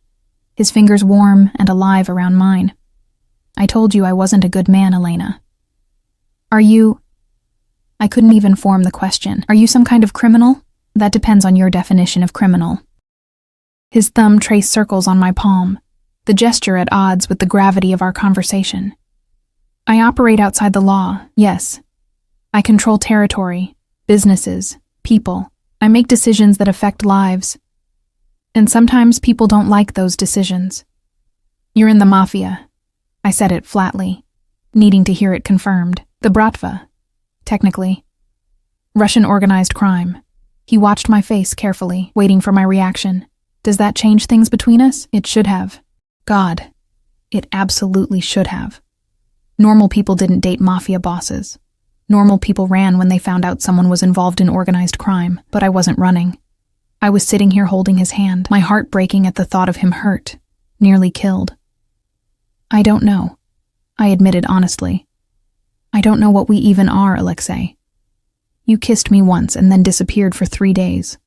his fingers warm and alive around mine. "I told you I wasn't a good man, Elena." "Are you—" I couldn't even form the question. "Are you some kind of criminal?" "That depends on your definition of criminal." His thumb traced circles on my palm, the gesture at odds with the gravity of our conversation. "I operate outside the law, yes. I control territory, businesses, people. I make decisions that affect lives. And sometimes people don't like those decisions." "You're in the mafia." I said it flatly, needing to hear it confirmed. "The Bratva, technically. Russian organized crime." He watched my face carefully, waiting for my reaction. "Does that change things between us?" "It should have." God, it absolutely should have. Normal people didn't date mafia bosses. Normal people ran when they found out someone was involved in organized crime, but I wasn't running. I was sitting here holding his hand, my heart breaking at the thought of him hurt, nearly killed. "I don't know," I admitted honestly. "I don't know what we even are, Alexei. You kissed me once and then disappeared for 3 days.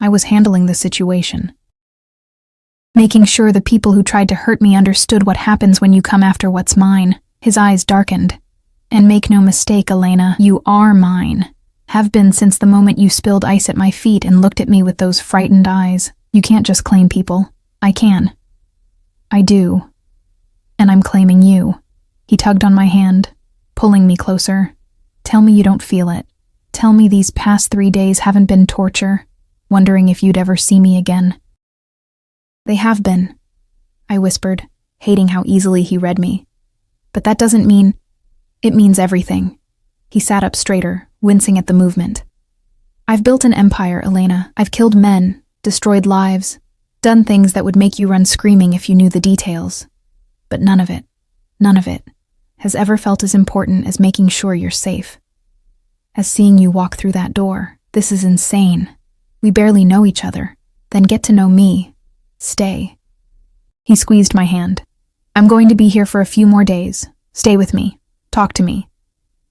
I was handling the situation. Making sure the people who tried to hurt me understood what happens when you come after what's mine." His eyes darkened. "And make no mistake, Elena, you are mine. Have been since the moment you spilled ice at my feet and looked at me with those frightened eyes. You can't just claim people. I can. I do. And I'm claiming you." He tugged on my hand, pulling me closer. "Tell me you don't feel it. Tell me these past 3 days haven't been torture, wondering if you'd ever see me again." "They have been," I whispered, hating how easily he read me. "But that doesn't mean—" "It means everything." He sat up straighter, wincing at the movement. "I've built an empire, Elena. I've killed men, destroyed lives, done things that would make you run screaming if you knew the details. But none of it, has ever felt as important as making sure you're safe. As seeing you walk through that door. This is insane. We barely know each other. Then get to know me. Stay. He squeezed my hand. I'm going to be here for a few more days. Stay with me. Talk to me.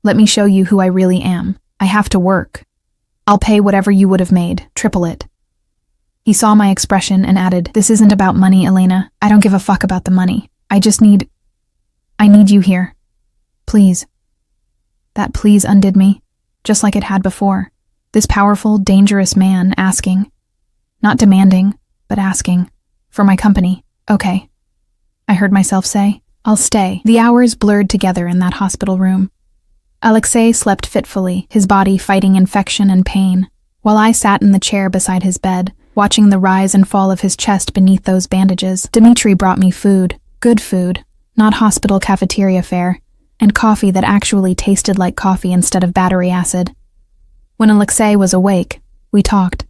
Let me show you who I really am. I have to work. I'll pay whatever you would have made, triple it. He saw my expression and added, This isn't about money, Elena. I don't give a fuck about the money. I need you here. Please. That please undid me, just like it had before. This powerful, dangerous man asking. Not demanding, but asking. For my company. Okay. I heard myself say, I'll stay. The hours blurred together in that hospital room. Alexei slept fitfully, his body fighting infection and pain, while I sat in the chair beside his bed, watching the rise and fall of his chest beneath those bandages. Dmitri brought me food, good food, not hospital cafeteria fare, and coffee that actually tasted like coffee instead of battery acid. When Alexei was awake, we talked.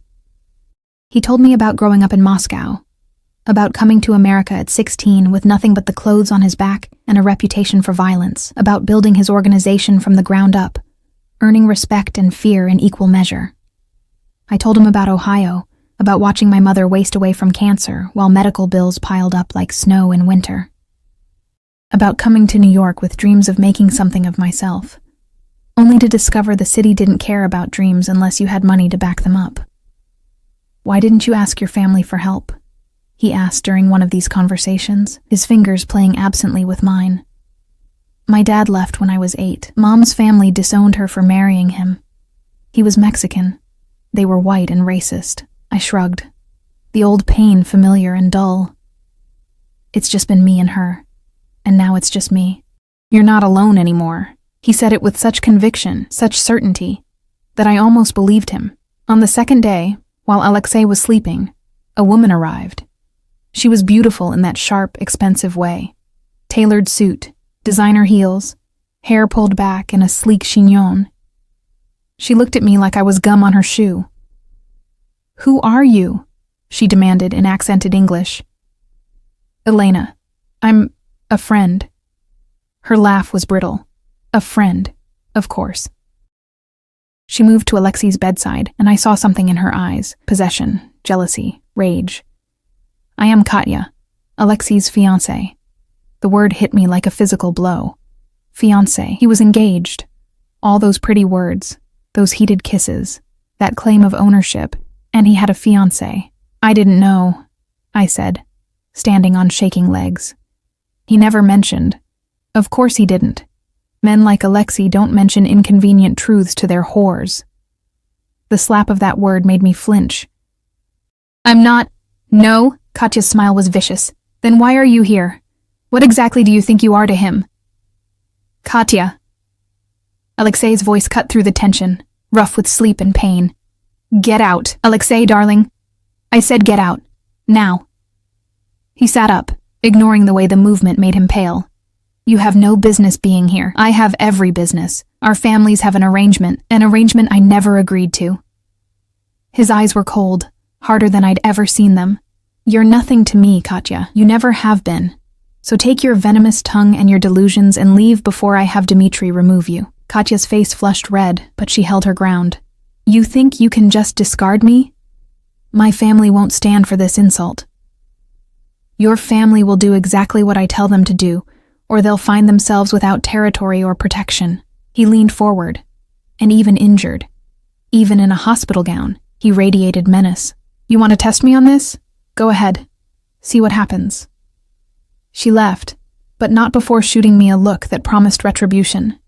He told me about growing up in Moscow, about coming to America at 16 with nothing but the clothes on his back and a reputation for violence, about building his organization from the ground up, earning respect and fear in equal measure. I told him about Ohio, about watching my mother waste away from cancer while medical bills piled up like snow in winter. About coming to New York with dreams of making something of myself, only to discover the city didn't care about dreams unless you had money to back them up. Why didn't you ask your family for help? He asked during one of these conversations, his fingers playing absently with mine. My dad left when I was 8. Mom's family disowned her for marrying him. He was Mexican. They were white and racist. I shrugged. The old pain familiar and dull. It's just been me and her. And now it's just me. You're not alone anymore. He said it with such conviction, such certainty, that I almost believed him. On the second day, while Alexei was sleeping, a woman arrived. She was beautiful in that sharp, expensive way. Tailored suit, designer heels, hair pulled back in a sleek chignon. She looked at me like I was gum on her shoe. Who are you? She demanded in accented English. Elena. I'm a friend. Her laugh was brittle. A friend, of course. She moved to Alexei's bedside, and I saw something in her eyes. Possession, jealousy, rage. I am Katya, Alexei's fiancée. The word hit me like a physical blow. Fiancé. He was engaged. All those pretty words, those heated kisses, that claim of ownership, and he had a fiancée. I didn't know, I said, standing on shaking legs. He never mentioned. Of course he didn't. Men like Alexei don't mention inconvenient truths to their whores. The slap of that word made me flinch. I'm not. No, Katya's smile was vicious. Then why are you here? What exactly do you think you are to him? Katya. Alexei's voice cut through the tension, rough with sleep and pain. Get out, Alexei, darling. I said get out. Now. He sat up, ignoring the way the movement made him pale. You have no business being here. I have every business. Our families have an arrangement I never agreed to. His eyes were cold, harder than I'd ever seen them. You're nothing to me, Katya. You never have been. So take your venomous tongue and your delusions and leave before I have Dmitri remove you. Katya's face flushed red, but she held her ground. You think you can just discard me? My family won't stand for this insult. Your family will do exactly what I tell them to do, or they'll find themselves without territory or protection. He leaned forward, and even injured. Even in a hospital gown, he radiated menace. You want to test me on this? Go ahead. See what happens. She left, but not before shooting me a look that promised retribution.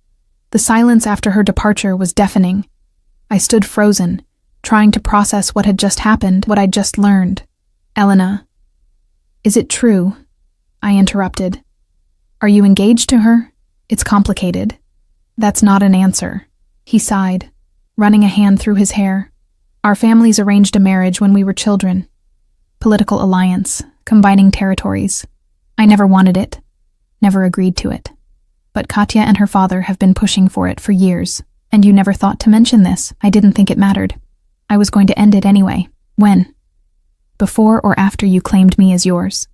The silence after her departure was deafening. I stood frozen, trying to process what had just happened, what I'd just learned. Elena. Is it true? I interrupted. Are you engaged to her? It's complicated. That's not an answer. He sighed, running a hand through his hair. Our families arranged a marriage when we were children. Political alliance, combining territories. I never wanted it, never agreed to it. But Katya and her father have been pushing for it for years, and you never thought to mention this. I didn't think it mattered. I was going to end it anyway. When? Before or after you claimed me as yours?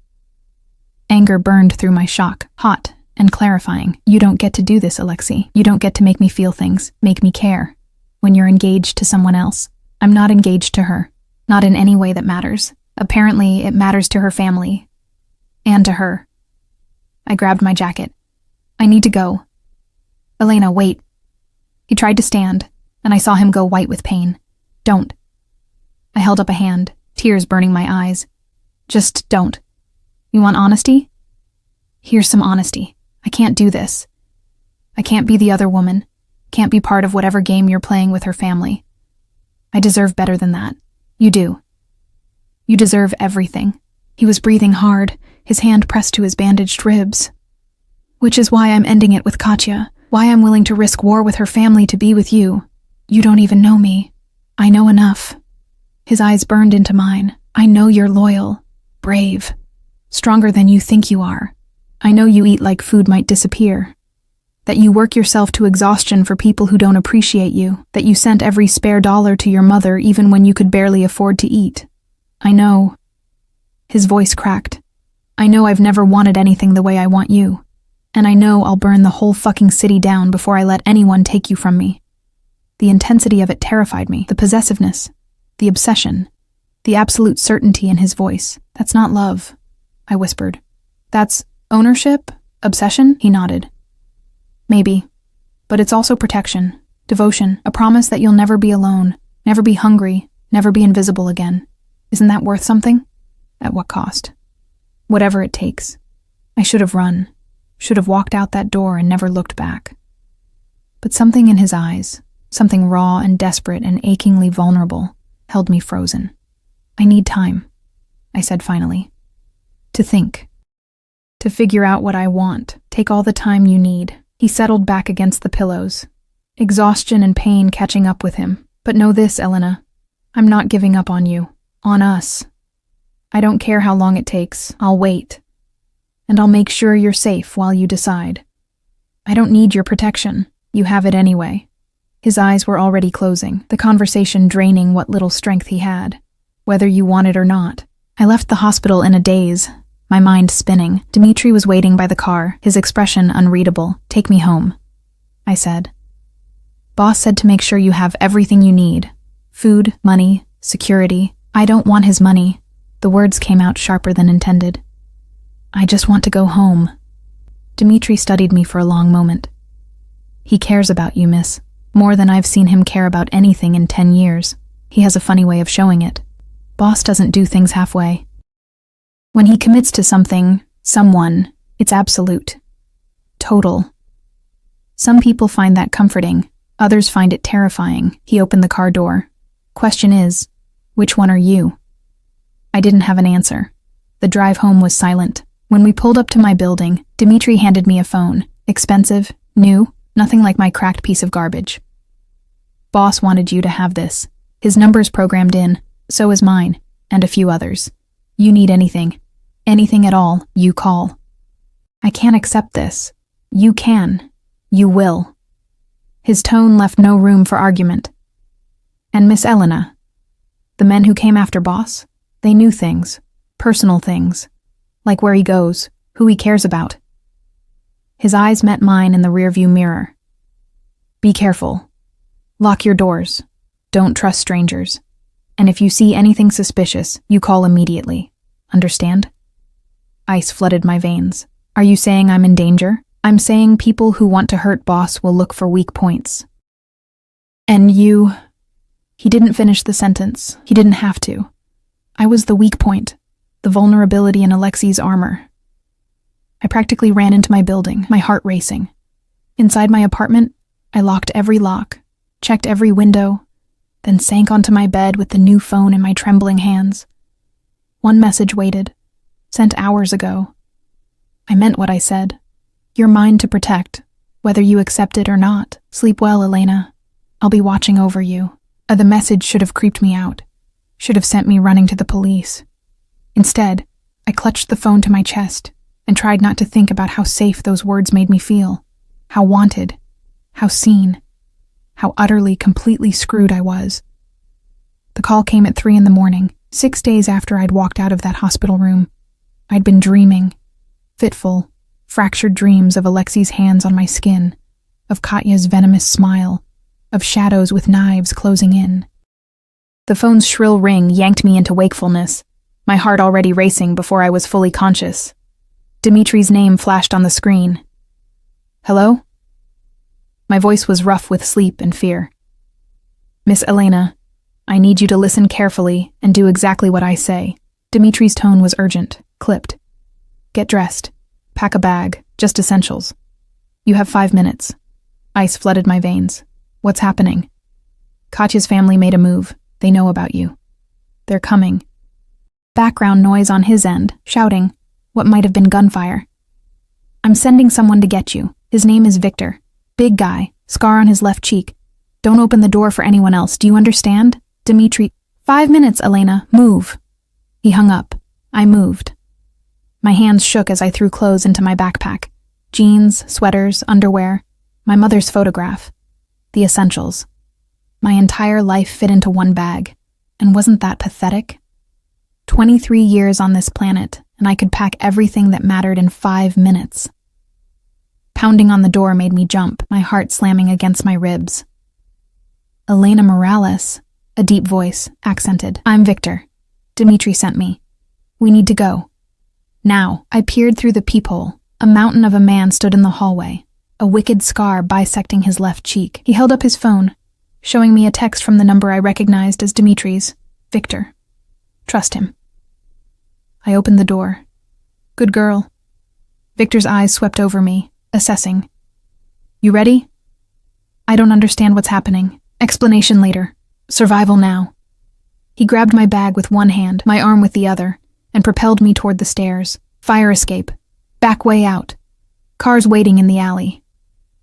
Anger burned through my shock, hot and clarifying. You don't get to do this, Alexei. You don't get to make me feel things, make me care. When you're engaged to someone else. I'm not engaged to her. Not in any way that matters. Apparently, it matters to her family. And to her. I grabbed my jacket. I need to go. Elena, wait. He tried to stand, and I saw him go white with pain. Don't. I held up a hand, tears burning my eyes. Just don't. You want honesty? Here's some honesty. I can't do this. I can't be the other woman. Can't be part of whatever game you're playing with her family. I deserve better than that. You do. You deserve everything. He was breathing hard, his hand pressed to his bandaged ribs. Which is why I'm ending it with Katya, why I'm willing to risk war with her family to be with you. You don't even know me. I know enough. His eyes burned into mine. I know you're loyal, brave, stronger than you think you are. I know you eat like food might disappear. That you work yourself to exhaustion for people who don't appreciate you, that you sent every spare dollar to your mother even when you could barely afford to eat. I know. His voice cracked. I know I've never wanted anything the way I want you. And I know I'll burn the whole fucking city down before I let anyone take you from me. The intensity of it terrified me, the possessiveness, the obsession, the absolute certainty in his voice. That's not love, I whispered. That's ownership? Obsession? He nodded. Maybe. But it's also protection, devotion, a promise that you'll never be alone, never be hungry, never be invisible again. Isn't that worth something? At what cost? Whatever it takes. I should have run, should have walked out that door and never looked back. But something in his eyes, something raw and desperate and achingly vulnerable, held me frozen. I need time, I said finally. To think. To figure out what I want. Take all the time you need. He settled back against the pillows, exhaustion and pain catching up with him. But know this, Elena. I'm not giving up on you. On us. I don't care how long it takes. I'll wait. And I'll make sure you're safe while you decide. I don't need your protection. You have it anyway. His eyes were already closing, the conversation draining what little strength he had. Whether you want it or not. I left the hospital in a daze, my mind spinning. Dmitri was waiting by the car, his expression unreadable. Take me home, I said. Boss said to make sure you have everything you need. Food, money, security. I don't want his money. The words came out sharper than intended. I just want to go home. Dmitri studied me for a long moment. He cares about you, miss. More than I've seen him care about anything in 10 years. He has a funny way of showing it. Boss doesn't do things halfway. When he commits to something, someone, it's absolute. Total. Some people find that comforting. Others find it terrifying. He opened the car door. Question is, which one are you? I didn't have an answer. The drive home was silent. When we pulled up to my building, Dmitri handed me a phone. Expensive, new, nothing like my cracked piece of garbage. Boss wanted you to have this. His number's programmed in, so is mine, and a few others. You need anything at all, you call. I can't accept this. You can. You will. His tone left no room for argument. And Miss Elena, the men who came after Boss, they knew things, personal things, like where he goes, who he cares about. His eyes met mine in the rearview mirror. Be careful. Lock your doors. Don't trust strangers. And if you see anything suspicious, you call immediately. Understand? Ice flooded my veins. Are you saying I'm in danger? I'm saying people who want to hurt Boss will look for weak points. And you... He didn't finish the sentence. He didn't have to. I was the weak point, the vulnerability in Alexei's armor. I practically ran into my building, my heart racing. Inside my apartment, I locked every lock, checked every window, then sank onto my bed with the new phone in my trembling hands. One message waited, sent hours ago. I meant what I said. You're mine to protect, whether you accept it or not. Sleep well, Elena. I'll be watching over you. The message should have creeped me out, should have sent me running to the police. Instead, I clutched the phone to my chest and tried not to think about how safe those words made me feel, how wanted, how seen, how utterly, completely screwed I was. The call came at 3 a.m, 6 days after I'd walked out of that hospital room. I'd been dreaming, Fitful, fractured dreams of Alexei's hands on my skin, of Katya's venomous smile, of shadows with knives closing in. The phone's shrill ring yanked me into wakefulness, my heart already racing before I was fully conscious. Dimitri's name flashed on the screen. Hello? My voice was rough with sleep and fear. Miss Elena, I need you to listen carefully and do exactly what I say. Dimitri's tone was urgent, clipped. Get dressed. Pack a bag, just essentials. You have 5 minutes. Ice flooded my veins. What's happening? Katya's family made a move. They know about you. They're coming. Background noise on his end, shouting, what might have been gunfire. I'm sending someone to get you. His name is Victor. Big guy, scar on his left cheek. Don't open the door for anyone else, do you understand? Dimitri, 5 minutes, Elena, move. He hung up. I moved. My hands shook as I threw clothes into my backpack. Jeans, sweaters, underwear, my mother's photograph. The essentials. My entire life fit into one bag. And wasn't that pathetic? 23 years on this planet, and I could pack everything that mattered in 5 minutes. Pounding on the door made me jump, my heart slamming against my ribs. Elena Morales, a deep voice, accented. I'm Victor. Dimitri sent me. We need to go. Now, I peered through the peephole. A mountain of a man stood in the hallway, a wicked scar bisecting his left cheek. He held up his phone, showing me a text from the number I recognized as Dimitri's. Victor. Trust him. I opened the door. Good girl. Victor's eyes swept over me, assessing. You ready? I don't understand what's happening. Explanation later. Survival now. He grabbed my bag with one hand, my arm with the other, and propelled me toward the stairs. Fire escape. Back way out. Cars waiting in the alley.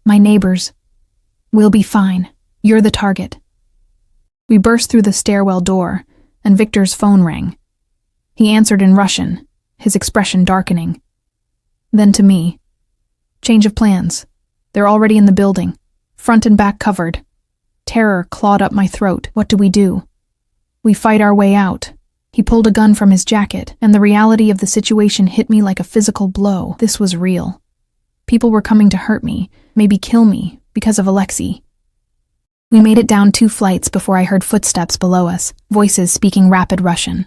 My neighbors. We'll be fine. You're the target. We burst through the stairwell door, and Victor's phone rang. He answered in Russian, his expression darkening. Then to me. Change of plans. They're already in the building. Front and back covered. Terror clawed up my throat. What do we do? We fight our way out. He pulled a gun from his jacket, and the reality of the situation hit me like a physical blow. This was real. People were coming to hurt me, maybe kill me, because of Alexei. We made it down 2 flights before I heard footsteps below us, voices speaking rapid Russian.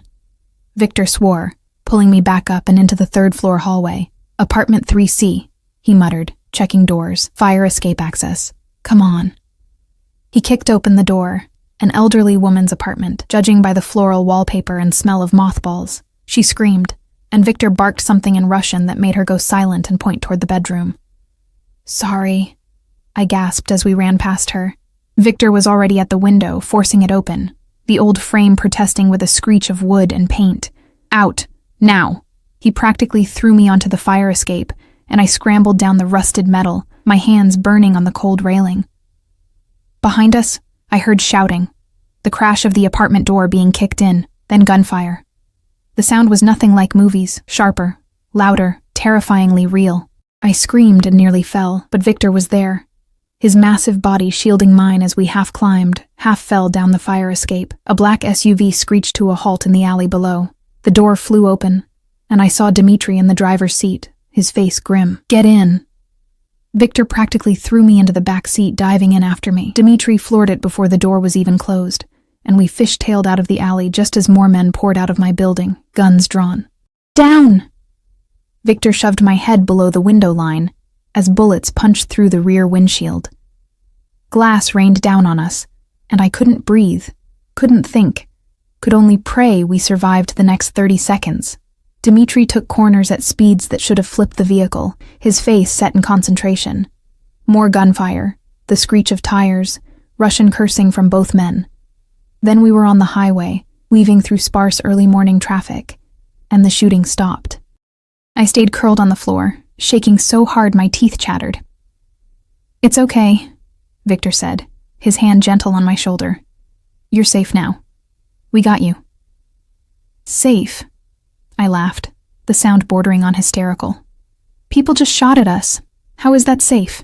Victor swore, pulling me back up and into the 3rd-floor hallway. Apartment 3C, he muttered, checking doors. Fire escape access. Come on. He kicked open the door. An elderly woman's apartment, judging by the floral wallpaper and smell of mothballs. She screamed, and Victor barked something in Russian that made her go silent and point toward the bedroom. Sorry, I gasped as we ran past her. Victor was already at the window, forcing it open, the old frame protesting with a screech of wood and paint. Out, now. He practically threw me onto the fire escape, and I scrambled down the rusted metal, my hands burning on the cold railing. Behind us, I heard shouting, the crash of the apartment door being kicked in, then gunfire. The sound was nothing like movies, sharper, louder, terrifyingly real. I screamed and nearly fell, but Victor was there, his massive body shielding mine as we half climbed, half fell down the fire escape. A black SUV screeched to a halt in the alley below. The door flew open, and I saw Dimitri in the driver's seat, his face grim. Get in. Victor practically threw me into the back seat, diving in after me. Dimitri floored it before the door was even closed, and we fishtailed out of the alley just as more men poured out of my building, guns drawn. Down! Victor shoved my head below the window line as bullets punched through the rear windshield. Glass rained down on us, and I couldn't breathe, couldn't think, could only pray we survived the next 30 seconds. Dimitri took corners at speeds that should have flipped the vehicle, his face set in concentration. More gunfire, the screech of tires, Russian cursing from both men. Then we were on the highway, weaving through sparse early morning traffic, and the shooting stopped. I stayed curled on the floor, shaking so hard my teeth chattered. It's okay, Victor said, his hand gentle on my shoulder. You're safe now. We got you. Safe? I laughed, the sound bordering on hysterical. People just shot at us. How is that safe?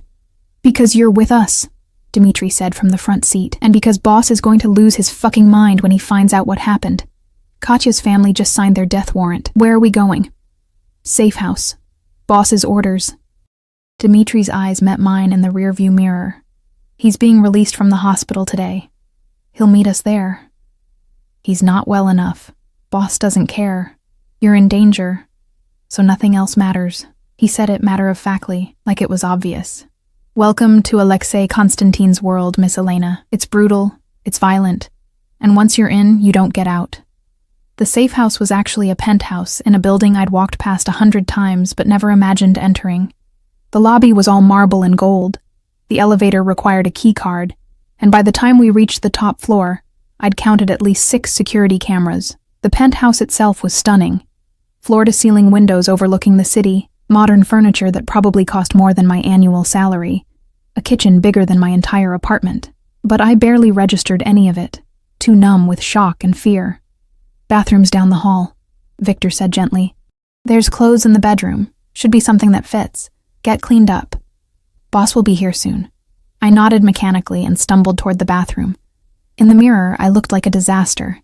Because you're with us, Dimitri said from the front seat, and because boss is going to lose his fucking mind when he finds out what happened. Katya's family just signed their death warrant. Where are we going? Safe house. Boss's orders. Dimitri's eyes met mine in the rearview mirror. He's being released from the hospital today. He'll meet us there. He's not well enough. Boss doesn't care. You're in danger, so nothing else matters. He said it matter-of-factly, like it was obvious. Welcome to Alexei Constantine's world, Miss Elena. It's brutal, it's violent, and once you're in, you don't get out. The safe house was actually a penthouse in a building I'd walked past 100 times but never imagined entering. The lobby was all marble and gold. The elevator required a key card, and by the time we reached the top floor, I'd counted at least 6 security cameras. The penthouse itself was stunning. Floor-to-ceiling windows overlooking the city, modern furniture that probably cost more than my annual salary, a kitchen bigger than my entire apartment. But I barely registered any of it, too numb with shock and fear. Bathrooms down the hall, Victor said gently. There's clothes in the bedroom. Should be something that fits. Get cleaned up. Boss will be here soon. I nodded mechanically and stumbled toward the bathroom. In the mirror, I looked like a disaster.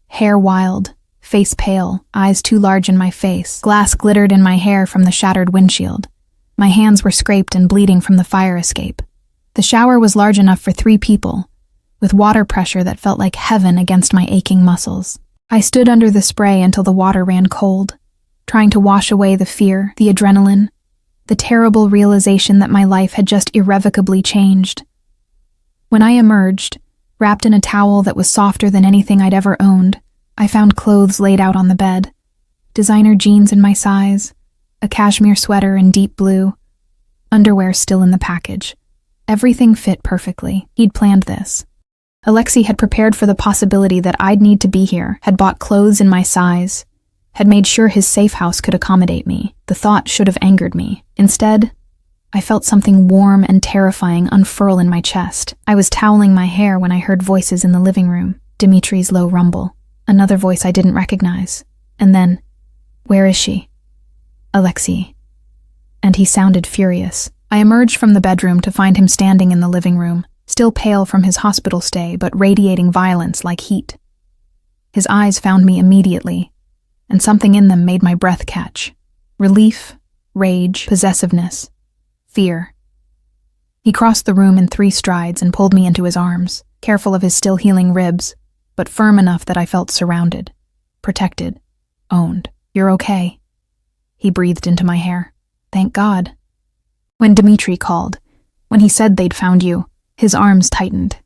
Hair wild, face pale, eyes too large in my face. Glass glittered in my hair from the shattered windshield. My hands were scraped and bleeding from the fire escape. The shower was large enough for 3 people, with water pressure that felt like heaven against my aching muscles. I stood under the spray until the water ran cold, trying to wash away the fear, the adrenaline, the terrible realization that my life had just irrevocably changed. When I emerged, wrapped in a towel that was softer than anything I'd ever owned, I found clothes laid out on the bed. Designer jeans in my size, a cashmere sweater in deep blue, underwear still in the package. Everything fit perfectly. He'd planned this. Alexei had prepared for the possibility that I'd need to be here, had bought clothes in my size, had made sure his safe house could accommodate me. The thought should have angered me. Instead, I felt something warm and terrifying unfurl in my chest. I was toweling my hair when I heard voices in the living room. Dimitri's low rumble. Another voice I didn't recognize. And then, where is she? Alexei. And he sounded furious. I emerged from the bedroom to find him standing in the living room, still pale from his hospital stay but radiating violence like heat. His eyes found me immediately, and something in them made my breath catch. Relief, rage, possessiveness, fear. He crossed the room in 3 strides and pulled me into his arms, careful of his still healing ribs, but firm enough that I felt surrounded, protected, owned. You're okay. He breathed into my hair. Thank God. When Dimitri called, when he said they'd found you, his arms tightened.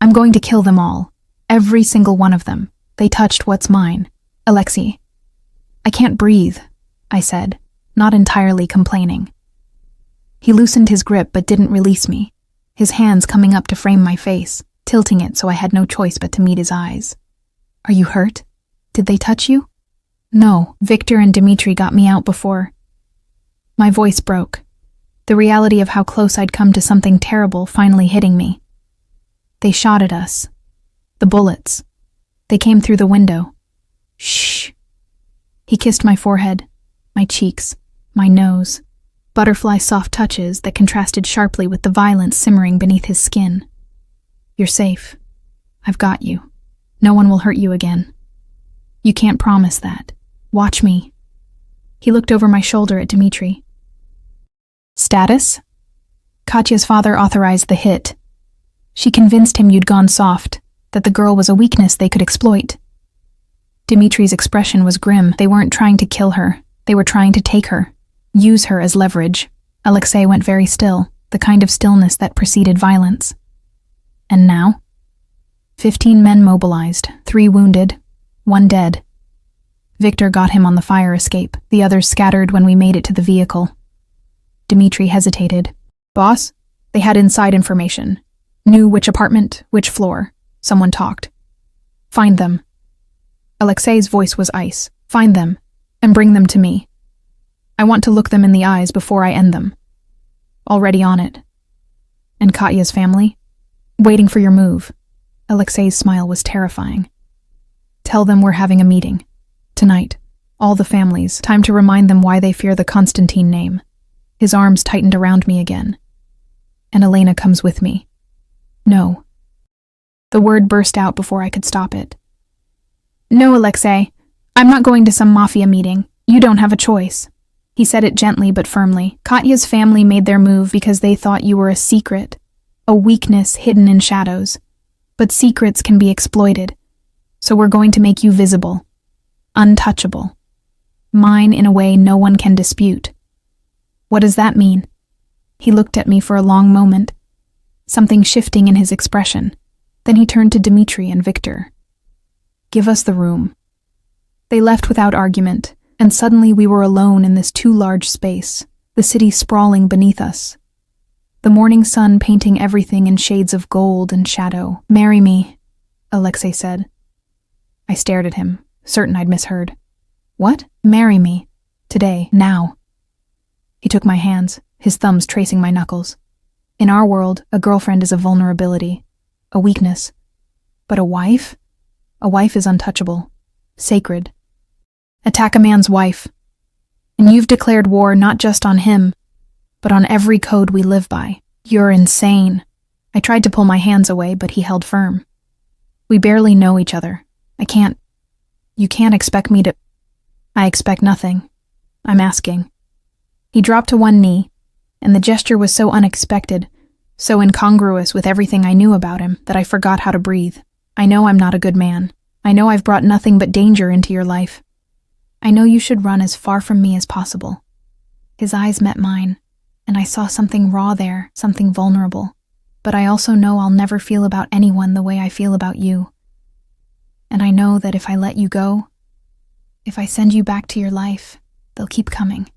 I'm going to kill them all. Every single one of them. They touched what's mine. Alexei. I can't breathe, I said, not entirely complaining. He loosened his grip but didn't release me, his hands coming up to frame my face, tilting it so I had no choice but to meet his eyes. Are you hurt? Did they touch you? No, Victor and Dimitri got me out before. My voice broke, the reality of how close I'd come to something terrible finally hitting me. They shot at us. The bullets. They came through the window. Shh. He kissed my forehead, my cheeks, my nose. Butterfly soft touches that contrasted sharply with the violence simmering beneath his skin. You're safe. I've got you. No one will hurt you again. You can't promise that. Watch me. He looked over my shoulder at Dimitri. Status? Katya's father authorized the hit. She convinced him you'd gone soft, that the girl was a weakness they could exploit. Dimitri's expression was grim. They weren't trying to kill her. They were trying to take her. Use her as leverage. Alexei went very still, the kind of stillness that preceded violence. And now? 15 men mobilized, 3 wounded, 1 dead. Victor got him on the fire escape. The others scattered when we made it to the vehicle. Dimitri hesitated. Boss? They had inside information. Knew which apartment, which floor. Someone talked. Find them. Alexei's voice was ice. Find them, and bring them to me. I want to look them in the eyes before I end them. Already on it. And Katya's family? Waiting for your move. Alexei's smile was terrifying. Tell them we're having a meeting. Tonight. All the families. Time to remind them why they fear the Constantine name. His arms tightened around me again. And Elena comes with me. No. The word burst out before I could stop it. No, Alexei. I'm not going to some mafia meeting. You don't have a choice. He said it gently but firmly. Katya's family made their move because they thought you were a secret, a weakness hidden in shadows. But secrets can be exploited, so we're going to make you visible, untouchable, mine in a way no one can dispute. What does that mean? He looked at me for a long moment, something shifting in his expression. Then he turned to Dmitri and Victor. Give us the room. They left without argument, and suddenly we were alone in this too large space, the city sprawling beneath us. The morning sun painting everything in shades of gold and shadow. Marry me, Alexei said. I stared at him, certain I'd misheard. What? Marry me. Today, now. He took my hands, his thumbs tracing my knuckles. In our world, a girlfriend is a vulnerability, a weakness. But a wife? A wife is untouchable, sacred. Attack a man's wife. And you've declared war not just on him, but on every code we live by. You're insane. I tried to pull my hands away, but he held firm. We barely know each other. You can't expect me to... I expect nothing. I'm asking. He dropped to one knee, and the gesture was so unexpected, so incongruous with everything I knew about him, that I forgot how to breathe. I know I'm not a good man. I know I've brought nothing but danger into your life. I know you should run as far from me as possible. His eyes met mine, and I saw something raw there, something vulnerable. But I also know I'll never feel about anyone the way I feel about you. And I know that if I let you go, if I send you back to your life, they'll keep coming.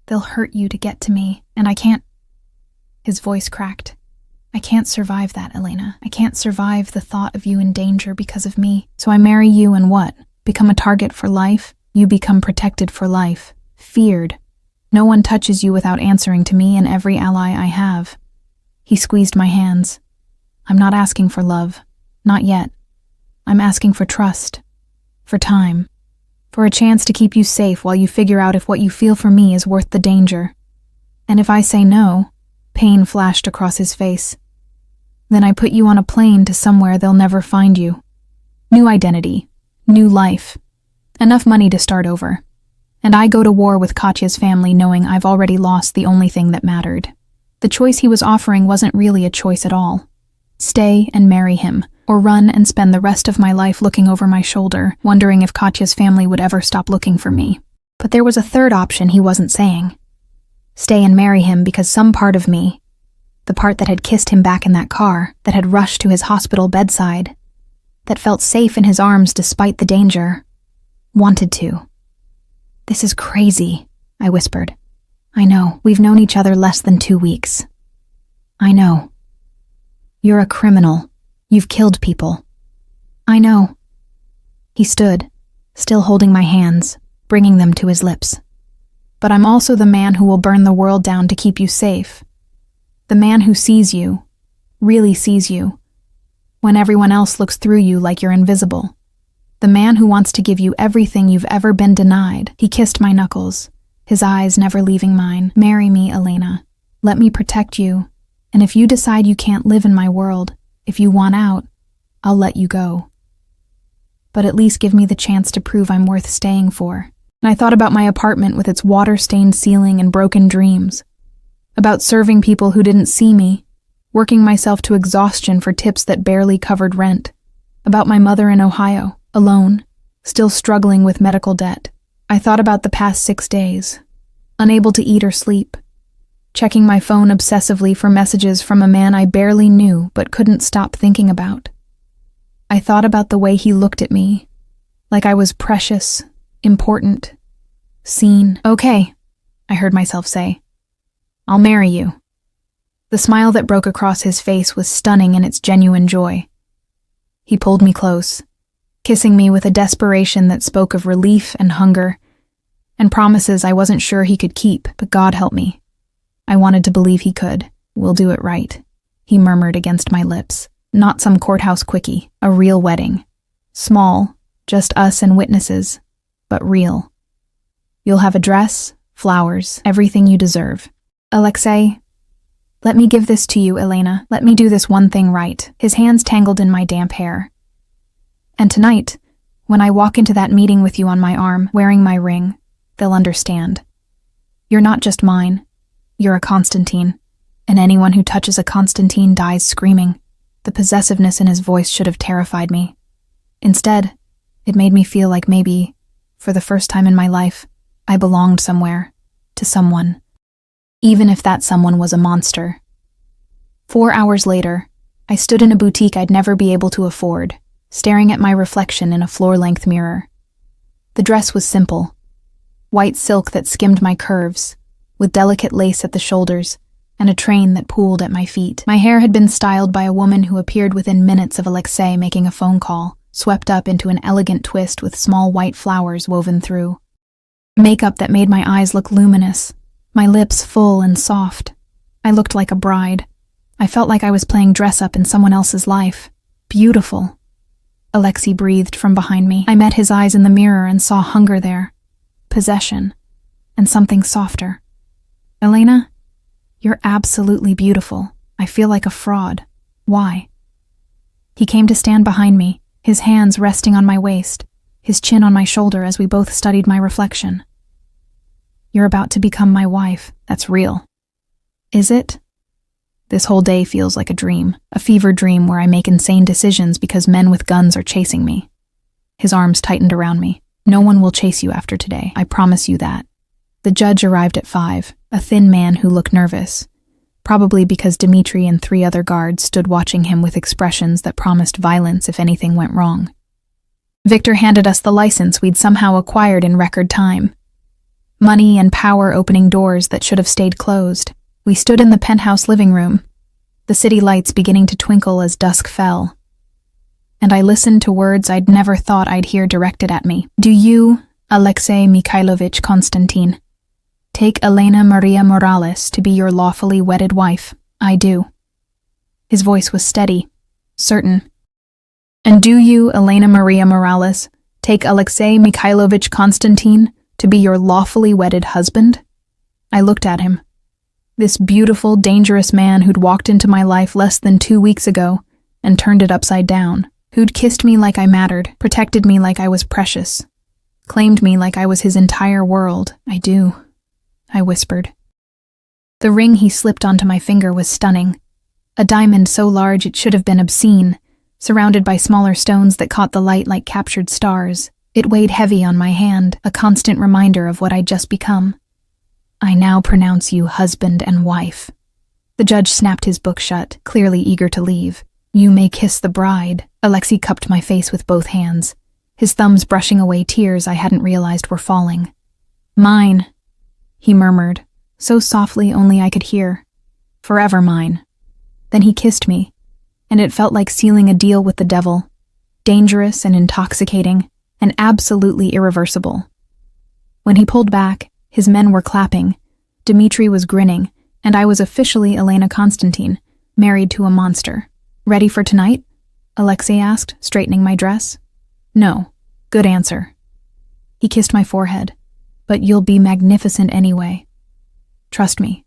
They'll hurt you to get to me, and I can't... His voice cracked. I can't survive that, Elena. I can't survive the thought of you in danger because of me. So I marry you and what? Become a target for life? You become protected for life. Feared. No one touches you without answering to me and every ally I have. He squeezed my hands. I'm not asking for love. Not yet. I'm asking for trust. For time. For a chance to keep you safe while you figure out if what you feel for me is worth the danger. And if I say no, pain flashed across his face. Then I put you on a plane to somewhere they'll never find you. New identity. New life. Enough money to start over. And I go to war with Katya's family knowing I've already lost the only thing that mattered. The choice he was offering wasn't really a choice at all. Stay and marry him, or run and spend the rest of my life looking over my shoulder, wondering if Katya's family would ever stop looking for me. But there was a third option he wasn't saying. Stay and marry him because some part of me, the part that had kissed him back in that car, that had rushed to his hospital bedside, that felt safe in his arms despite the danger, wanted to. This is crazy, I whispered. I know, we've known each other less than 2 weeks. I know. You're a criminal. You've killed people. I know. He stood, still holding my hands, bringing them to his lips. But I'm also the man who will burn the world down to keep you safe. The man who sees you, really sees you, when everyone else looks through you like you're invisible. The man who wants to give you everything you've ever been denied. He kissed my knuckles, his eyes never leaving mine. Marry me, Elena. Let me protect you. And if you decide you can't live in my world, if you want out, I'll let you go. But at least give me the chance to prove I'm worth staying for. And I thought about my apartment with its water-stained ceiling and broken dreams. About serving people who didn't see me, working myself to exhaustion for tips that barely covered rent. About my mother in Ohio, alone, still struggling with medical debt. I thought about the past 6 days, unable to eat or sleep, checking my phone obsessively for messages from a man I barely knew but couldn't stop thinking about. I thought about the way he looked at me, like I was precious, important, seen. Okay, I heard myself say. I'll marry you. The smile that broke across his face was stunning in its genuine joy. He pulled me close, kissing me with a desperation that spoke of relief and hunger, and promises I wasn't sure he could keep, but God help me. I wanted to believe he could. We'll do it right, he murmured against my lips. Not some courthouse quickie, a real wedding. Small, just us and witnesses, but real. You'll have a dress, flowers, everything you deserve. Alexei, let me give this to you, Elena. Let me do this one thing right. His hands tangled in my damp hair. And tonight, when I walk into that meeting with you on my arm, wearing my ring, they'll understand. You're not just mine. You're a Constantine. And anyone who touches a Constantine dies screaming. The possessiveness in his voice should have terrified me. Instead, it made me feel like maybe, for the first time in my life, I belonged somewhere, to someone. Even if that someone was a monster. 4 hours later, I stood in a boutique I'd never be able to afford, staring at my reflection in a floor-length mirror. The dress was simple. White silk that skimmed my curves, with delicate lace at the shoulders, and a train that pooled at my feet. My hair had been styled by a woman who appeared within minutes of Alexei making a phone call, swept up into an elegant twist with small white flowers woven through. Makeup that made my eyes look luminous, my lips full and soft. I looked like a bride. I felt like I was playing dress-up in someone else's life. Beautiful. Alexei breathed from behind me. I met his eyes in the mirror and saw hunger there, possession, and something softer. Elena, you're absolutely beautiful. I feel like a fraud. Why? He came to stand behind me, his hands resting on my waist, his chin on my shoulder as we both studied my reflection. You're about to become my wife. That's real. Is it? This whole day feels like a dream, a fever dream where I make insane decisions because men with guns are chasing me. His arms tightened around me. No one will chase you after today, I promise you that. The judge arrived at 5, a thin man who looked nervous, probably because Dmitri and 3 other guards stood watching him with expressions that promised violence if anything went wrong. Victor handed us the license we'd somehow acquired in record time. Money and power opening doors that should have stayed closed. We stood in the penthouse living room, the city lights beginning to twinkle as dusk fell. And I listened to words I'd never thought I'd hear directed at me. Do you, Alexei Mikhailovich Constantine, take Elena Maria Morales to be your lawfully wedded wife? I do. His voice was steady, certain. And do you, Elena Maria Morales, take Alexei Mikhailovich Constantine to be your lawfully wedded husband? I looked at him. This beautiful, dangerous man who'd walked into my life less than 2 weeks ago and turned it upside down, who'd kissed me like I mattered, protected me like I was precious, claimed me like I was his entire world. I do, I whispered. The ring he slipped onto my finger was stunning. A diamond so large it should have been obscene, surrounded by smaller stones that caught the light like captured stars. It weighed heavy on my hand, a constant reminder of what I'd just become. I now pronounce you husband and wife. The judge snapped his book shut, clearly eager to leave. You may kiss the bride. Alexei cupped my face with both hands, his thumbs brushing away tears I hadn't realized were falling. Mine, he murmured, so softly only I could hear. Forever mine. Then he kissed me, and it felt like sealing a deal with the devil. Dangerous and intoxicating, and absolutely irreversible. When he pulled back, his men were clapping, Dmitri was grinning, and I was officially Elena Constantine, married to a monster. Ready for tonight? Alexei asked, straightening my dress. No. Good answer. He kissed my forehead. But you'll be magnificent anyway. Trust me.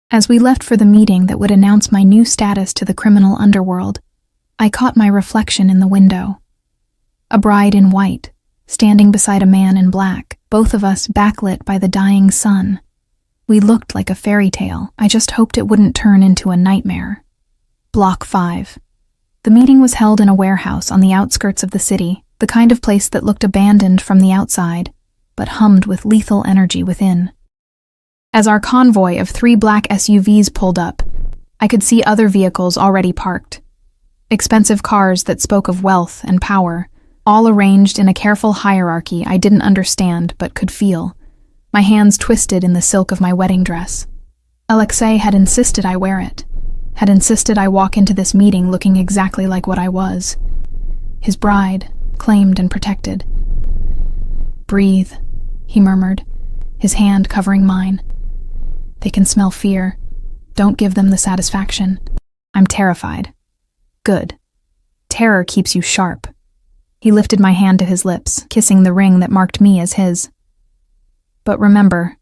As we left for the meeting that would announce my new status to the criminal underworld, I caught my reflection in the window. A bride in white, standing beside a man in black, both of us backlit by the dying sun. We looked like a fairy tale. I just hoped it wouldn't turn into a nightmare. Block 5. The meeting was held in a warehouse on the outskirts of the city, the kind of place that looked abandoned from the outside, but hummed with lethal energy within. As our convoy of 3 black SUVs pulled up, I could see other vehicles already parked. Expensive cars that spoke of wealth and power, all arranged in a careful hierarchy I didn't understand but could feel, my hands twisted in the silk of my wedding dress. Alexei had insisted I wear it, had insisted I walk into this meeting looking exactly like what I was. His bride, claimed and protected. Breathe, he murmured, his hand covering mine. They can smell fear. Don't give them the satisfaction. I'm terrified. Good. Terror keeps you sharp. He lifted my hand to his lips, kissing the ring that marked me as his. But remember,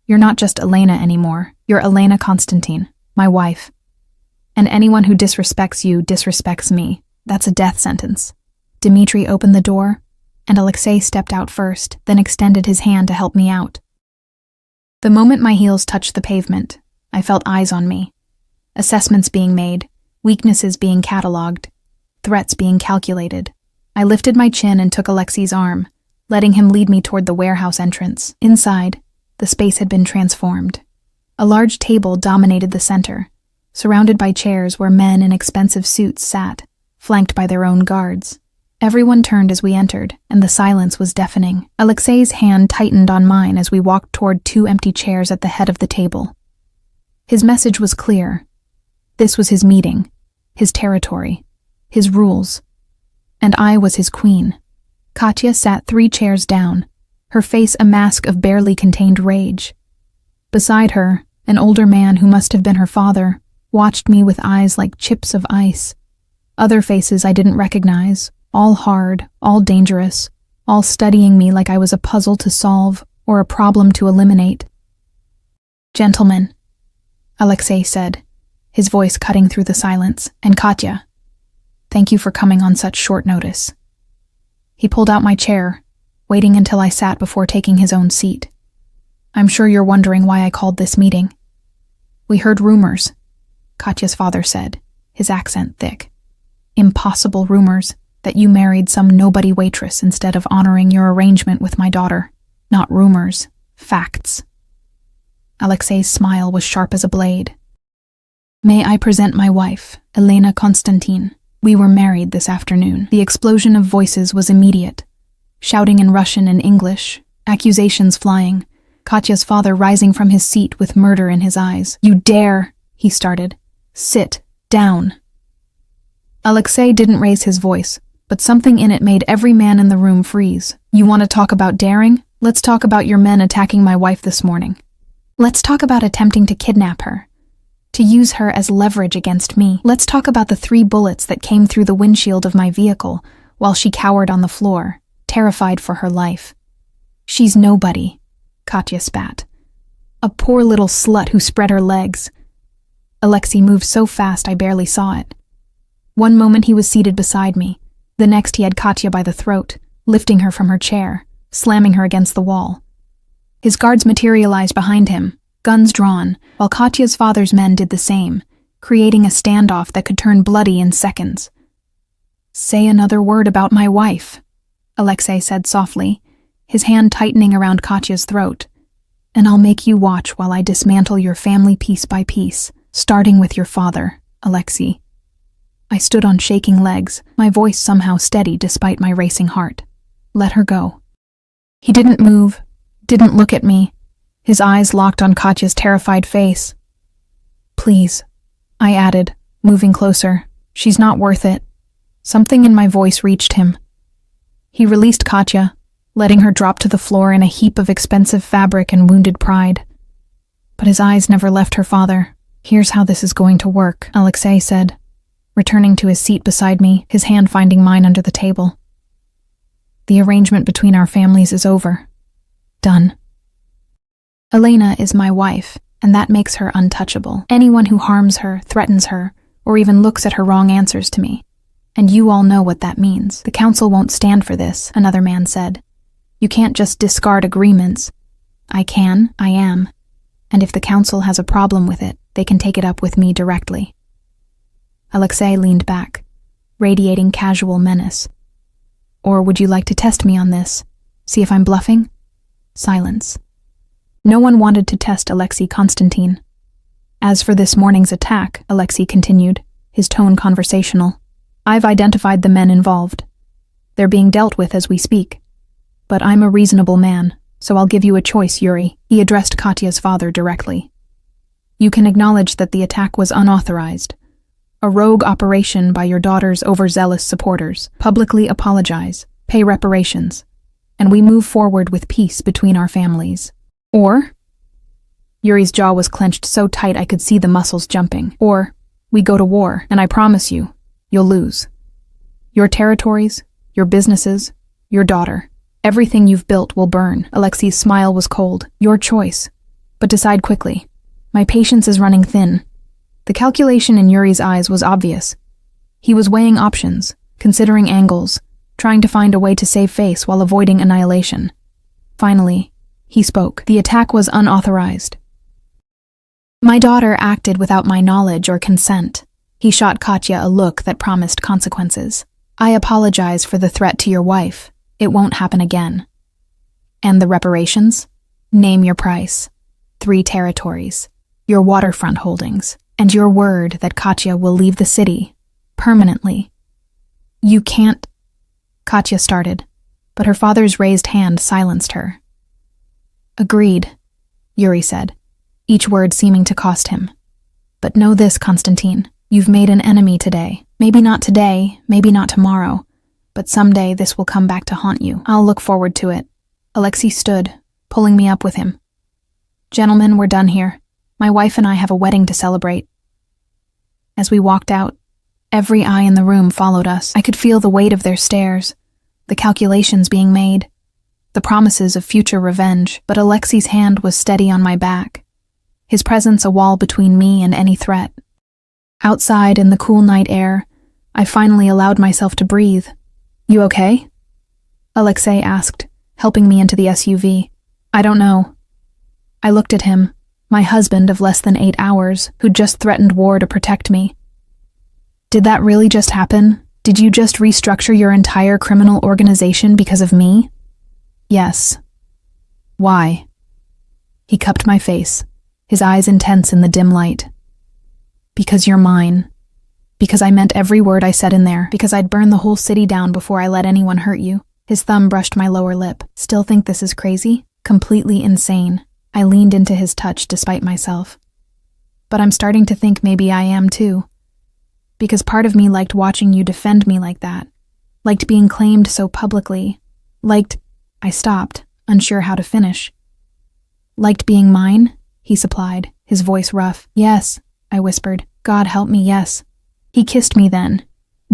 you're not just Elena anymore. You're Elena Constantine, my wife. And anyone who disrespects you disrespects me. That's a death sentence. Dmitri opened the door, and Alexei stepped out first, then extended his hand to help me out. The moment my heels touched the pavement, I felt eyes on me. Assessments being made, weaknesses being catalogued, threats being calculated. I lifted my chin and took Alexei's arm, letting him lead me toward the warehouse entrance. Inside, the space had been transformed. A large table dominated the center, surrounded by chairs where men in expensive suits sat, flanked by their own guards. Everyone turned as we entered, and the silence was deafening. Alexei's hand tightened on mine as we walked toward 2 empty chairs at the head of the table. His message was clear. This was his meeting, his territory, his rules, and I was his queen. Katya sat 3 chairs down, her face a mask of barely contained rage. Beside her, an older man who must have been her father watched me with eyes like chips of ice. Other faces I didn't recognize, all hard, all dangerous, all studying me like I was a puzzle to solve or a problem to eliminate. "Gentlemen," Alexei said, his voice cutting through the silence, "and Katya, thank you for coming on such short notice." He pulled out my chair, waiting until I sat before taking his own seat. "I'm sure you're wondering why I called this meeting. We heard rumors," Katya's father said, his accent thick. "Impossible rumors that you married some nobody waitress instead of honoring your arrangement with my daughter. Not rumors, facts." Alexei's smile was sharp as a blade. "May I present my wife, Elena Constantine. We were married this afternoon." The explosion of voices was immediate. Shouting in Russian and English, accusations flying, Katya's father rising from his seat with murder in his eyes. "You dare," he started. "Sit down." Alexei didn't raise his voice, but something in it made every man in the room freeze. "You want to talk about daring? Let's talk about your men attacking my wife this morning. Let's talk about attempting to kidnap her, to use her as leverage against me. Let's talk about the 3 bullets that came through the windshield of my vehicle while she cowered on the floor, terrified for her life. She's nobody," Katya spat. "A poor little slut who spread her legs." Alexei moved so fast I barely saw it. One moment he was seated beside me, the next he had Katya by the throat, lifting her from her chair, slamming her against the wall. His guards materialized behind him, guns drawn, while Katya's father's men did the same, creating a standoff that could turn bloody in seconds. "Say another word about my wife," Alexei said softly, his hand tightening around Katya's throat, "and I'll make you watch while I dismantle your family piece by piece, starting with your father, Alexei." I stood on shaking legs, my voice somehow steady despite my racing heart. "Let her go." He didn't move, didn't look at me, his eyes locked on Katya's terrified face. "Please," I added, moving closer. "She's not worth it." Something in my voice reached him. He released Katya, letting her drop to the floor in a heap of expensive fabric and wounded pride. But his eyes never left her father. "Here's how this is going to work," Alexei said, returning to his seat beside me, his hand finding mine under the table. "The arrangement between our families is over. Done. Elena is my wife, and that makes her untouchable. Anyone who harms her, threatens her, or even looks at her wrong answers to me. And you all know what that means. The council won't stand for this," another man said. "You can't just discard agreements." "I am. And if the council has a problem with it, they can take it up with me directly." Alexei leaned back, radiating casual menace. "Or would you like to test me on this? See if I'm bluffing?" Silence. No one wanted to test Alexei Constantine. "As for this morning's attack," Alexei continued, his tone conversational, "I've identified the men involved. They're being dealt with as we speak. But I'm a reasonable man, so I'll give you a choice, Yuri." He addressed Katya's father directly. "You can acknowledge that the attack was unauthorized, a rogue operation by your daughter's overzealous supporters, publicly apologize, pay reparations, and we move forward with peace between our families. Or," Yuri's jaw was clenched so tight I could see the muscles jumping, "or we go to war, and I promise you, you'll lose. Your territories, your businesses, your daughter, everything you've built will burn." Alexei's smile was cold. "Your choice. But decide quickly. My patience is running thin." The calculation in Yuri's eyes was obvious. He was weighing options, considering angles, trying to find a way to save face while avoiding annihilation. Finally, He spoke. The attack was unauthorized. My daughter acted without my knowledge or consent. He shot Katya a look that promised consequences. I apologize for the threat to your wife. It won't happen again. And the reparations? Name your price. 3 territories, your waterfront holdings, and your word that Katya will leave the city. Permanently. You can't... Katya started, but her father's raised hand silenced her. Agreed, Yuri said, each word seeming to cost him. But know this, Constantine, you've made an enemy today. Maybe not today, maybe not tomorrow, but someday this will come back to haunt you. I'll look forward to it. Alexei stood, pulling me up with him. Gentlemen, we're done here. My wife and I have a wedding to celebrate. As we walked out, every eye in the room followed us. I could feel the weight of their stares, the calculations being made, the promises of future revenge, but Alexei's hand was steady on my back, his presence a wall between me and any threat. Outside in the cool night air, I finally allowed myself to breathe. You okay? Alexei asked, helping me into the SUV. I don't know. I looked at him, my husband of less than 8 hours, who'd just threatened war to protect me. Did that really just happen? Did you just restructure your entire criminal organization because of me? Yes. Why? He cupped my face, his eyes intense in the dim light. Because you're mine. Because I meant every word I said in there. Because I'd burn the whole city down before I let anyone hurt you. His thumb brushed my lower lip. Still think this is crazy? Completely insane. I leaned into his touch despite myself. But I'm starting to think maybe I am too. Because part of me liked watching you defend me like that. Liked being claimed so publicly. I stopped, unsure how to finish. Liked being mine? He supplied, his voice rough. Yes, I whispered. God help me, yes. He kissed me then,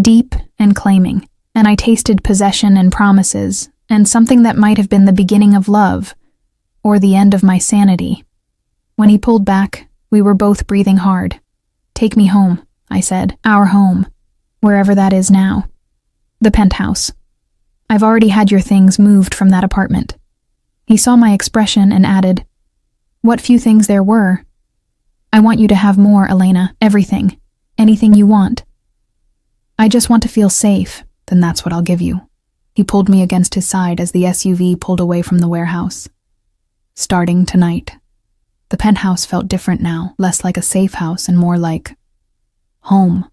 deep and claiming, and I tasted possession and promises, and something that might have been the beginning of love, or the end of my sanity. When he pulled back, we were both breathing hard. Take me home, I said. Our home, wherever that is now. The penthouse. I've already had your things moved from that apartment. He saw my expression and added, what few things there were. I want you to have more, Elena, everything, anything you want. I just want to feel safe, then that's what I'll give you. He pulled me against his side as the SUV pulled away from the warehouse. Starting tonight. The penthouse felt different now, less like a safe house and more like home.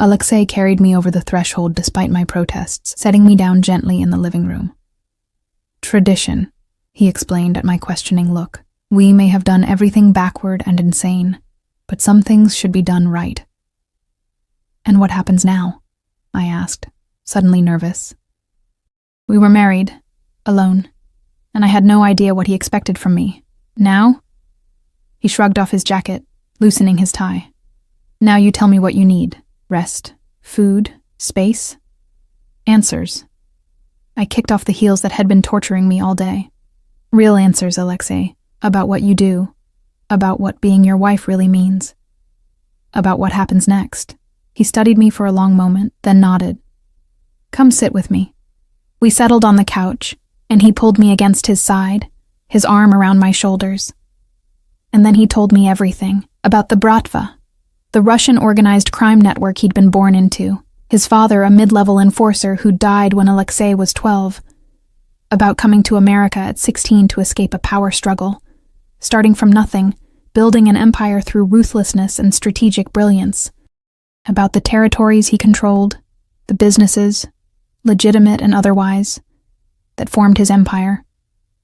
Alexei carried me over the threshold despite my protests, setting me down gently in the living room. Tradition, he explained at my questioning look. We may have done everything backward and insane, but some things should be done right. And what happens now? I asked, suddenly nervous. We were married, alone, and I had no idea what he expected from me. Now? He shrugged off his jacket, loosening his tie. Now you tell me what you need. Rest, food, space, answers. I kicked off the heels that had been torturing me all day. Real answers, Alexei, about what you do, about what being your wife really means, about what happens next. He studied me for a long moment, then nodded. Come sit with me. We settled on the couch, and he pulled me against his side, his arm around my shoulders. And then he told me everything, about the Bratva, the Russian organized crime network he'd been born into, his father a mid-level enforcer who died when Alexei was 12, about coming to America at 16 to escape a power struggle, starting from nothing, building an empire through ruthlessness and strategic brilliance, about the territories he controlled, the businesses, legitimate and otherwise, that formed his empire,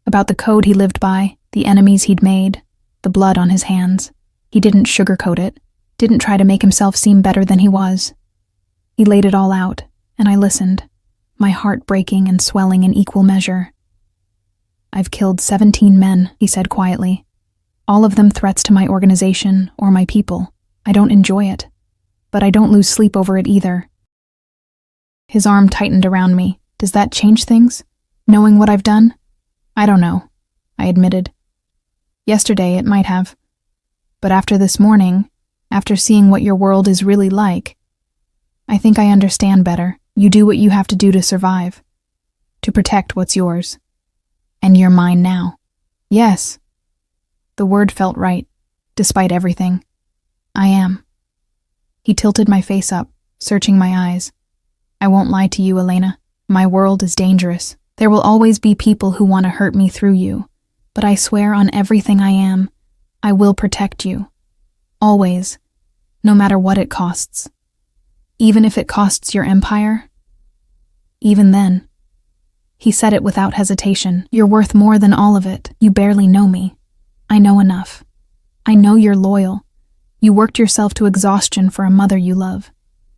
about the code he lived by, the enemies he'd made, the blood on his hands. He didn't sugarcoat it. Didn't try to make himself seem better than he was. He laid it all out, and I listened, my heart breaking and swelling in equal measure. I've killed 17 men, he said quietly. All of them threats to my organization or my people. I don't enjoy it, but I don't lose sleep over it either. His arm tightened around me. Does that change things? Knowing what I've done? I don't know, I admitted. Yesterday it might have. But after this morning, after seeing what your world is really like, I think I understand better. You do what you have to do to survive, to protect what's yours. And you're mine now. Yes. The word felt right, despite everything. I am. He tilted my face up, searching my eyes. I won't lie to you, Elena. My world is dangerous. There will always be people who want to hurt me through you. But I swear on everything I am, I will protect you. Always. No matter what it costs. Even if it costs your empire? Even then. He said it without hesitation. You're worth more than all of it. You barely know me. I know enough. I know you're loyal. You worked yourself to exhaustion for a mother you love.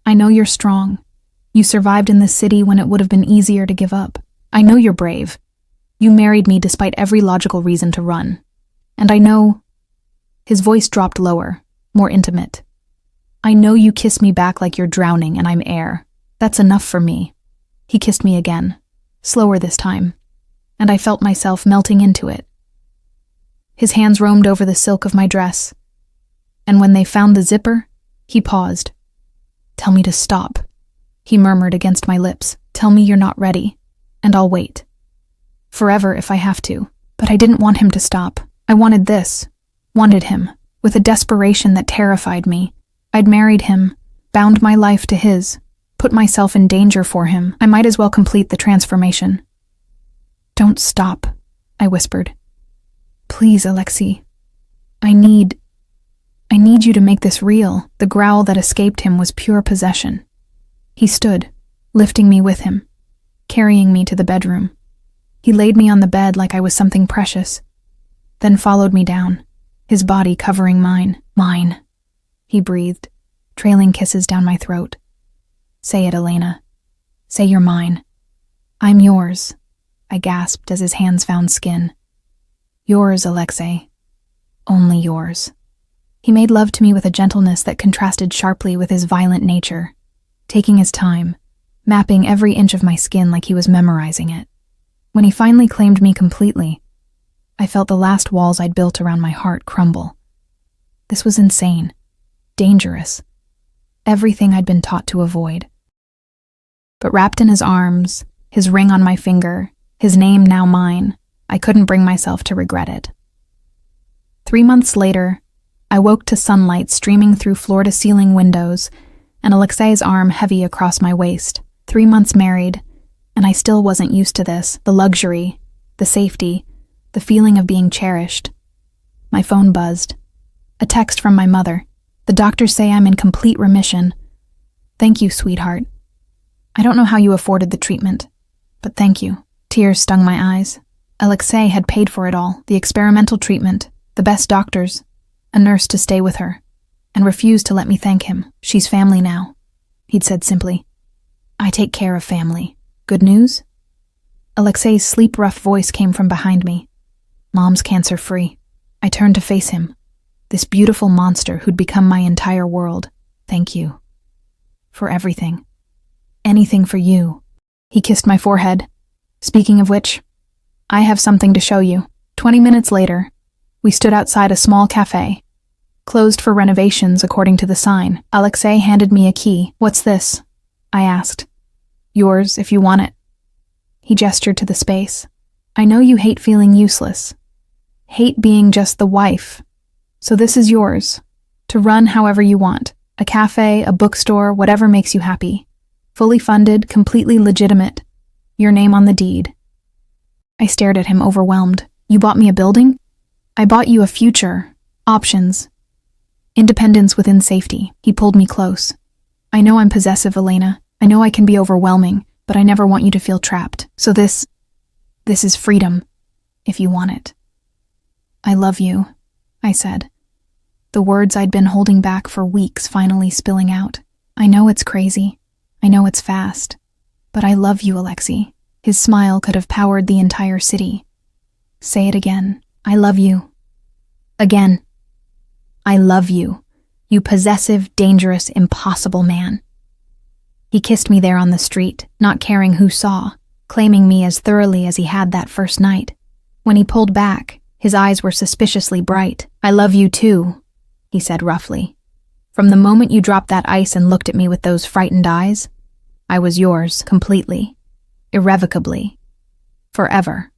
I know you're strong. You survived in this city when it would have been easier to give up. I know you're brave. You married me despite every logical reason to run. And I know... His voice dropped lower, more intimate. I know you kiss me back like you're drowning and I'm air. That's enough for me. He kissed me again, slower this time, and I felt myself melting into it. His hands roamed over the silk of my dress, and when they found the zipper, he paused. Tell me to stop, he murmured against my lips. Tell me you're not ready, and I'll wait. Forever if I have to. But I didn't want him to stop. I wanted this, wanted him, with a desperation that terrified me. I'd married him, bound my life to his, put myself in danger for him. I might as well complete the transformation. Don't stop, I whispered. Please, Alexei. I need you to make this real. The growl that escaped him was pure possession. He stood, lifting me with him, carrying me to the bedroom. He laid me on the bed like I was something precious, then followed me down, his body covering mine. Mine, he breathed, trailing kisses down my throat. Say it, Elena. Say you're mine. I'm yours, I gasped as his hands found skin. Yours, Alexei. Only yours. He made love to me with a gentleness that contrasted sharply with his violent nature, taking his time, mapping every inch of my skin like he was memorizing it. When he finally claimed me completely, I felt the last walls I'd built around my heart crumble. This was insane, dangerous, everything I'd been taught to avoid. But wrapped in his arms, his ring on my finger, his name now mine, I couldn't bring myself to regret it. 3 months later, I woke to sunlight streaming through floor-to-ceiling windows and Alexei's arm heavy across my waist. 3 months married, and I still wasn't used to this, the luxury, the safety, the feeling of being cherished. My phone buzzed. A text from my mother. The doctors say I'm in complete remission. Thank you, sweetheart. I don't know how you afforded the treatment, but thank you. Tears stung my eyes. Alexei had paid for it all, the experimental treatment, the best doctors, a nurse to stay with her, and refused to let me thank him. She's family now, he'd said simply. I take care of family. Good news? Alexei's sleep-rough voice came from behind me. Mom's cancer-free. I turned to face him, this beautiful monster who'd become my entire world. Thank you. For everything. Anything for you. He kissed my forehead. Speaking of which, I have something to show you. 20 minutes later, we stood outside a small cafe, closed for renovations according to the sign. Alexei handed me a key. What's this? I asked. Yours, if you want it. He gestured to the space. I know you hate feeling useless. Hate being just the wife. So this is yours, to run however you want. A cafe, a bookstore, whatever makes you happy. Fully funded, completely legitimate. Your name on the deed. I stared at him, overwhelmed. You bought me a building? I bought you a future. Options. Independence within safety. He pulled me close. I know I'm possessive, Elena. I know I can be overwhelming, but I never want you to feel trapped. So this is freedom, if you want it. I love you, I said. The words I'd been holding back for weeks finally spilling out. I know it's crazy. I know it's fast. But I love you, Alexei. His smile could have powered the entire city. Say it again. I love you. Again. I love you. You possessive, dangerous, impossible man. He kissed me there on the street, not caring who saw, claiming me as thoroughly as he had that first night. When he pulled back, his eyes were suspiciously bright. I love you too, he said roughly. From the moment you dropped that ice and looked at me with those frightened eyes, I was yours completely, irrevocably, forever.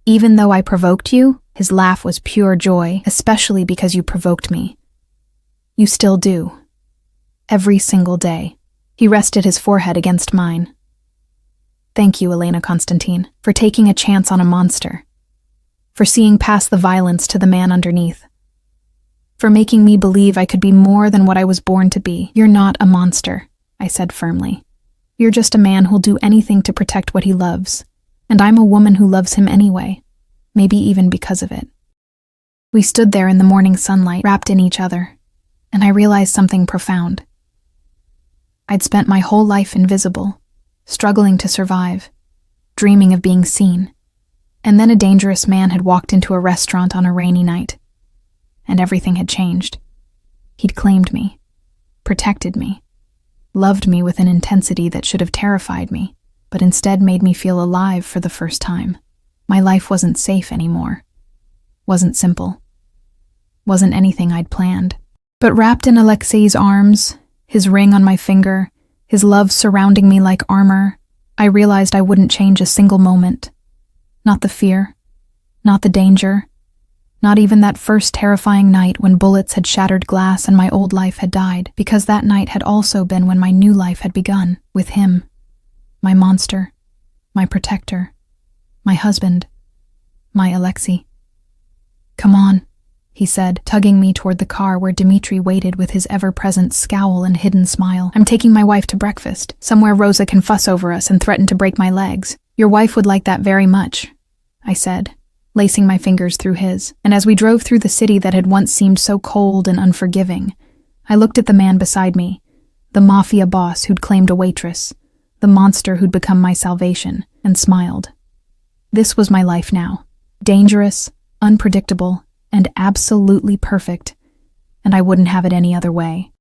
Even though I provoked you, his laugh was pure joy, especially because you provoked me. You still do. Every single day. He rested his forehead against mine. Thank you, Elena Constantine, for taking a chance on a monster. For seeing past the violence to the man underneath. For making me believe I could be more than what I was born to be. You're not a monster, I said firmly. You're just a man who'll do anything to protect what he loves. And I'm a woman who loves him anyway. Maybe even because of it. We stood there in the morning sunlight, wrapped in each other, and I realized something profound. I'd spent my whole life invisible, struggling to survive, dreaming of being seen. And then a dangerous man had walked into a restaurant on a rainy night, and everything had changed. He'd claimed me, protected me, loved me with an intensity that should have terrified me, but instead made me feel alive for the first time. My life wasn't safe anymore. Wasn't simple. Wasn't anything I'd planned. But wrapped in Alexei's arms, his ring on my finger, his love surrounding me like armor, I realized I wouldn't change a single moment. Not the fear, not the danger, not even that first terrifying night when bullets had shattered glass and my old life had died, because that night had also been when my new life had begun, with him, my monster, my protector, my husband, my Alexei. Come on, he said, tugging me toward the car where Dmitri waited with his ever-present scowl and hidden smile. I'm taking my wife to breakfast, somewhere Rosa can fuss over us and threaten to break my legs. Your wife would like that very much, I said, lacing my fingers through his. And as we drove through the city that had once seemed so cold and unforgiving, I looked at the man beside me, the mafia boss who'd claimed a waitress, the monster who'd become my salvation, and smiled. This was my life now. Dangerous, unpredictable, and absolutely perfect, and I wouldn't have it any other way.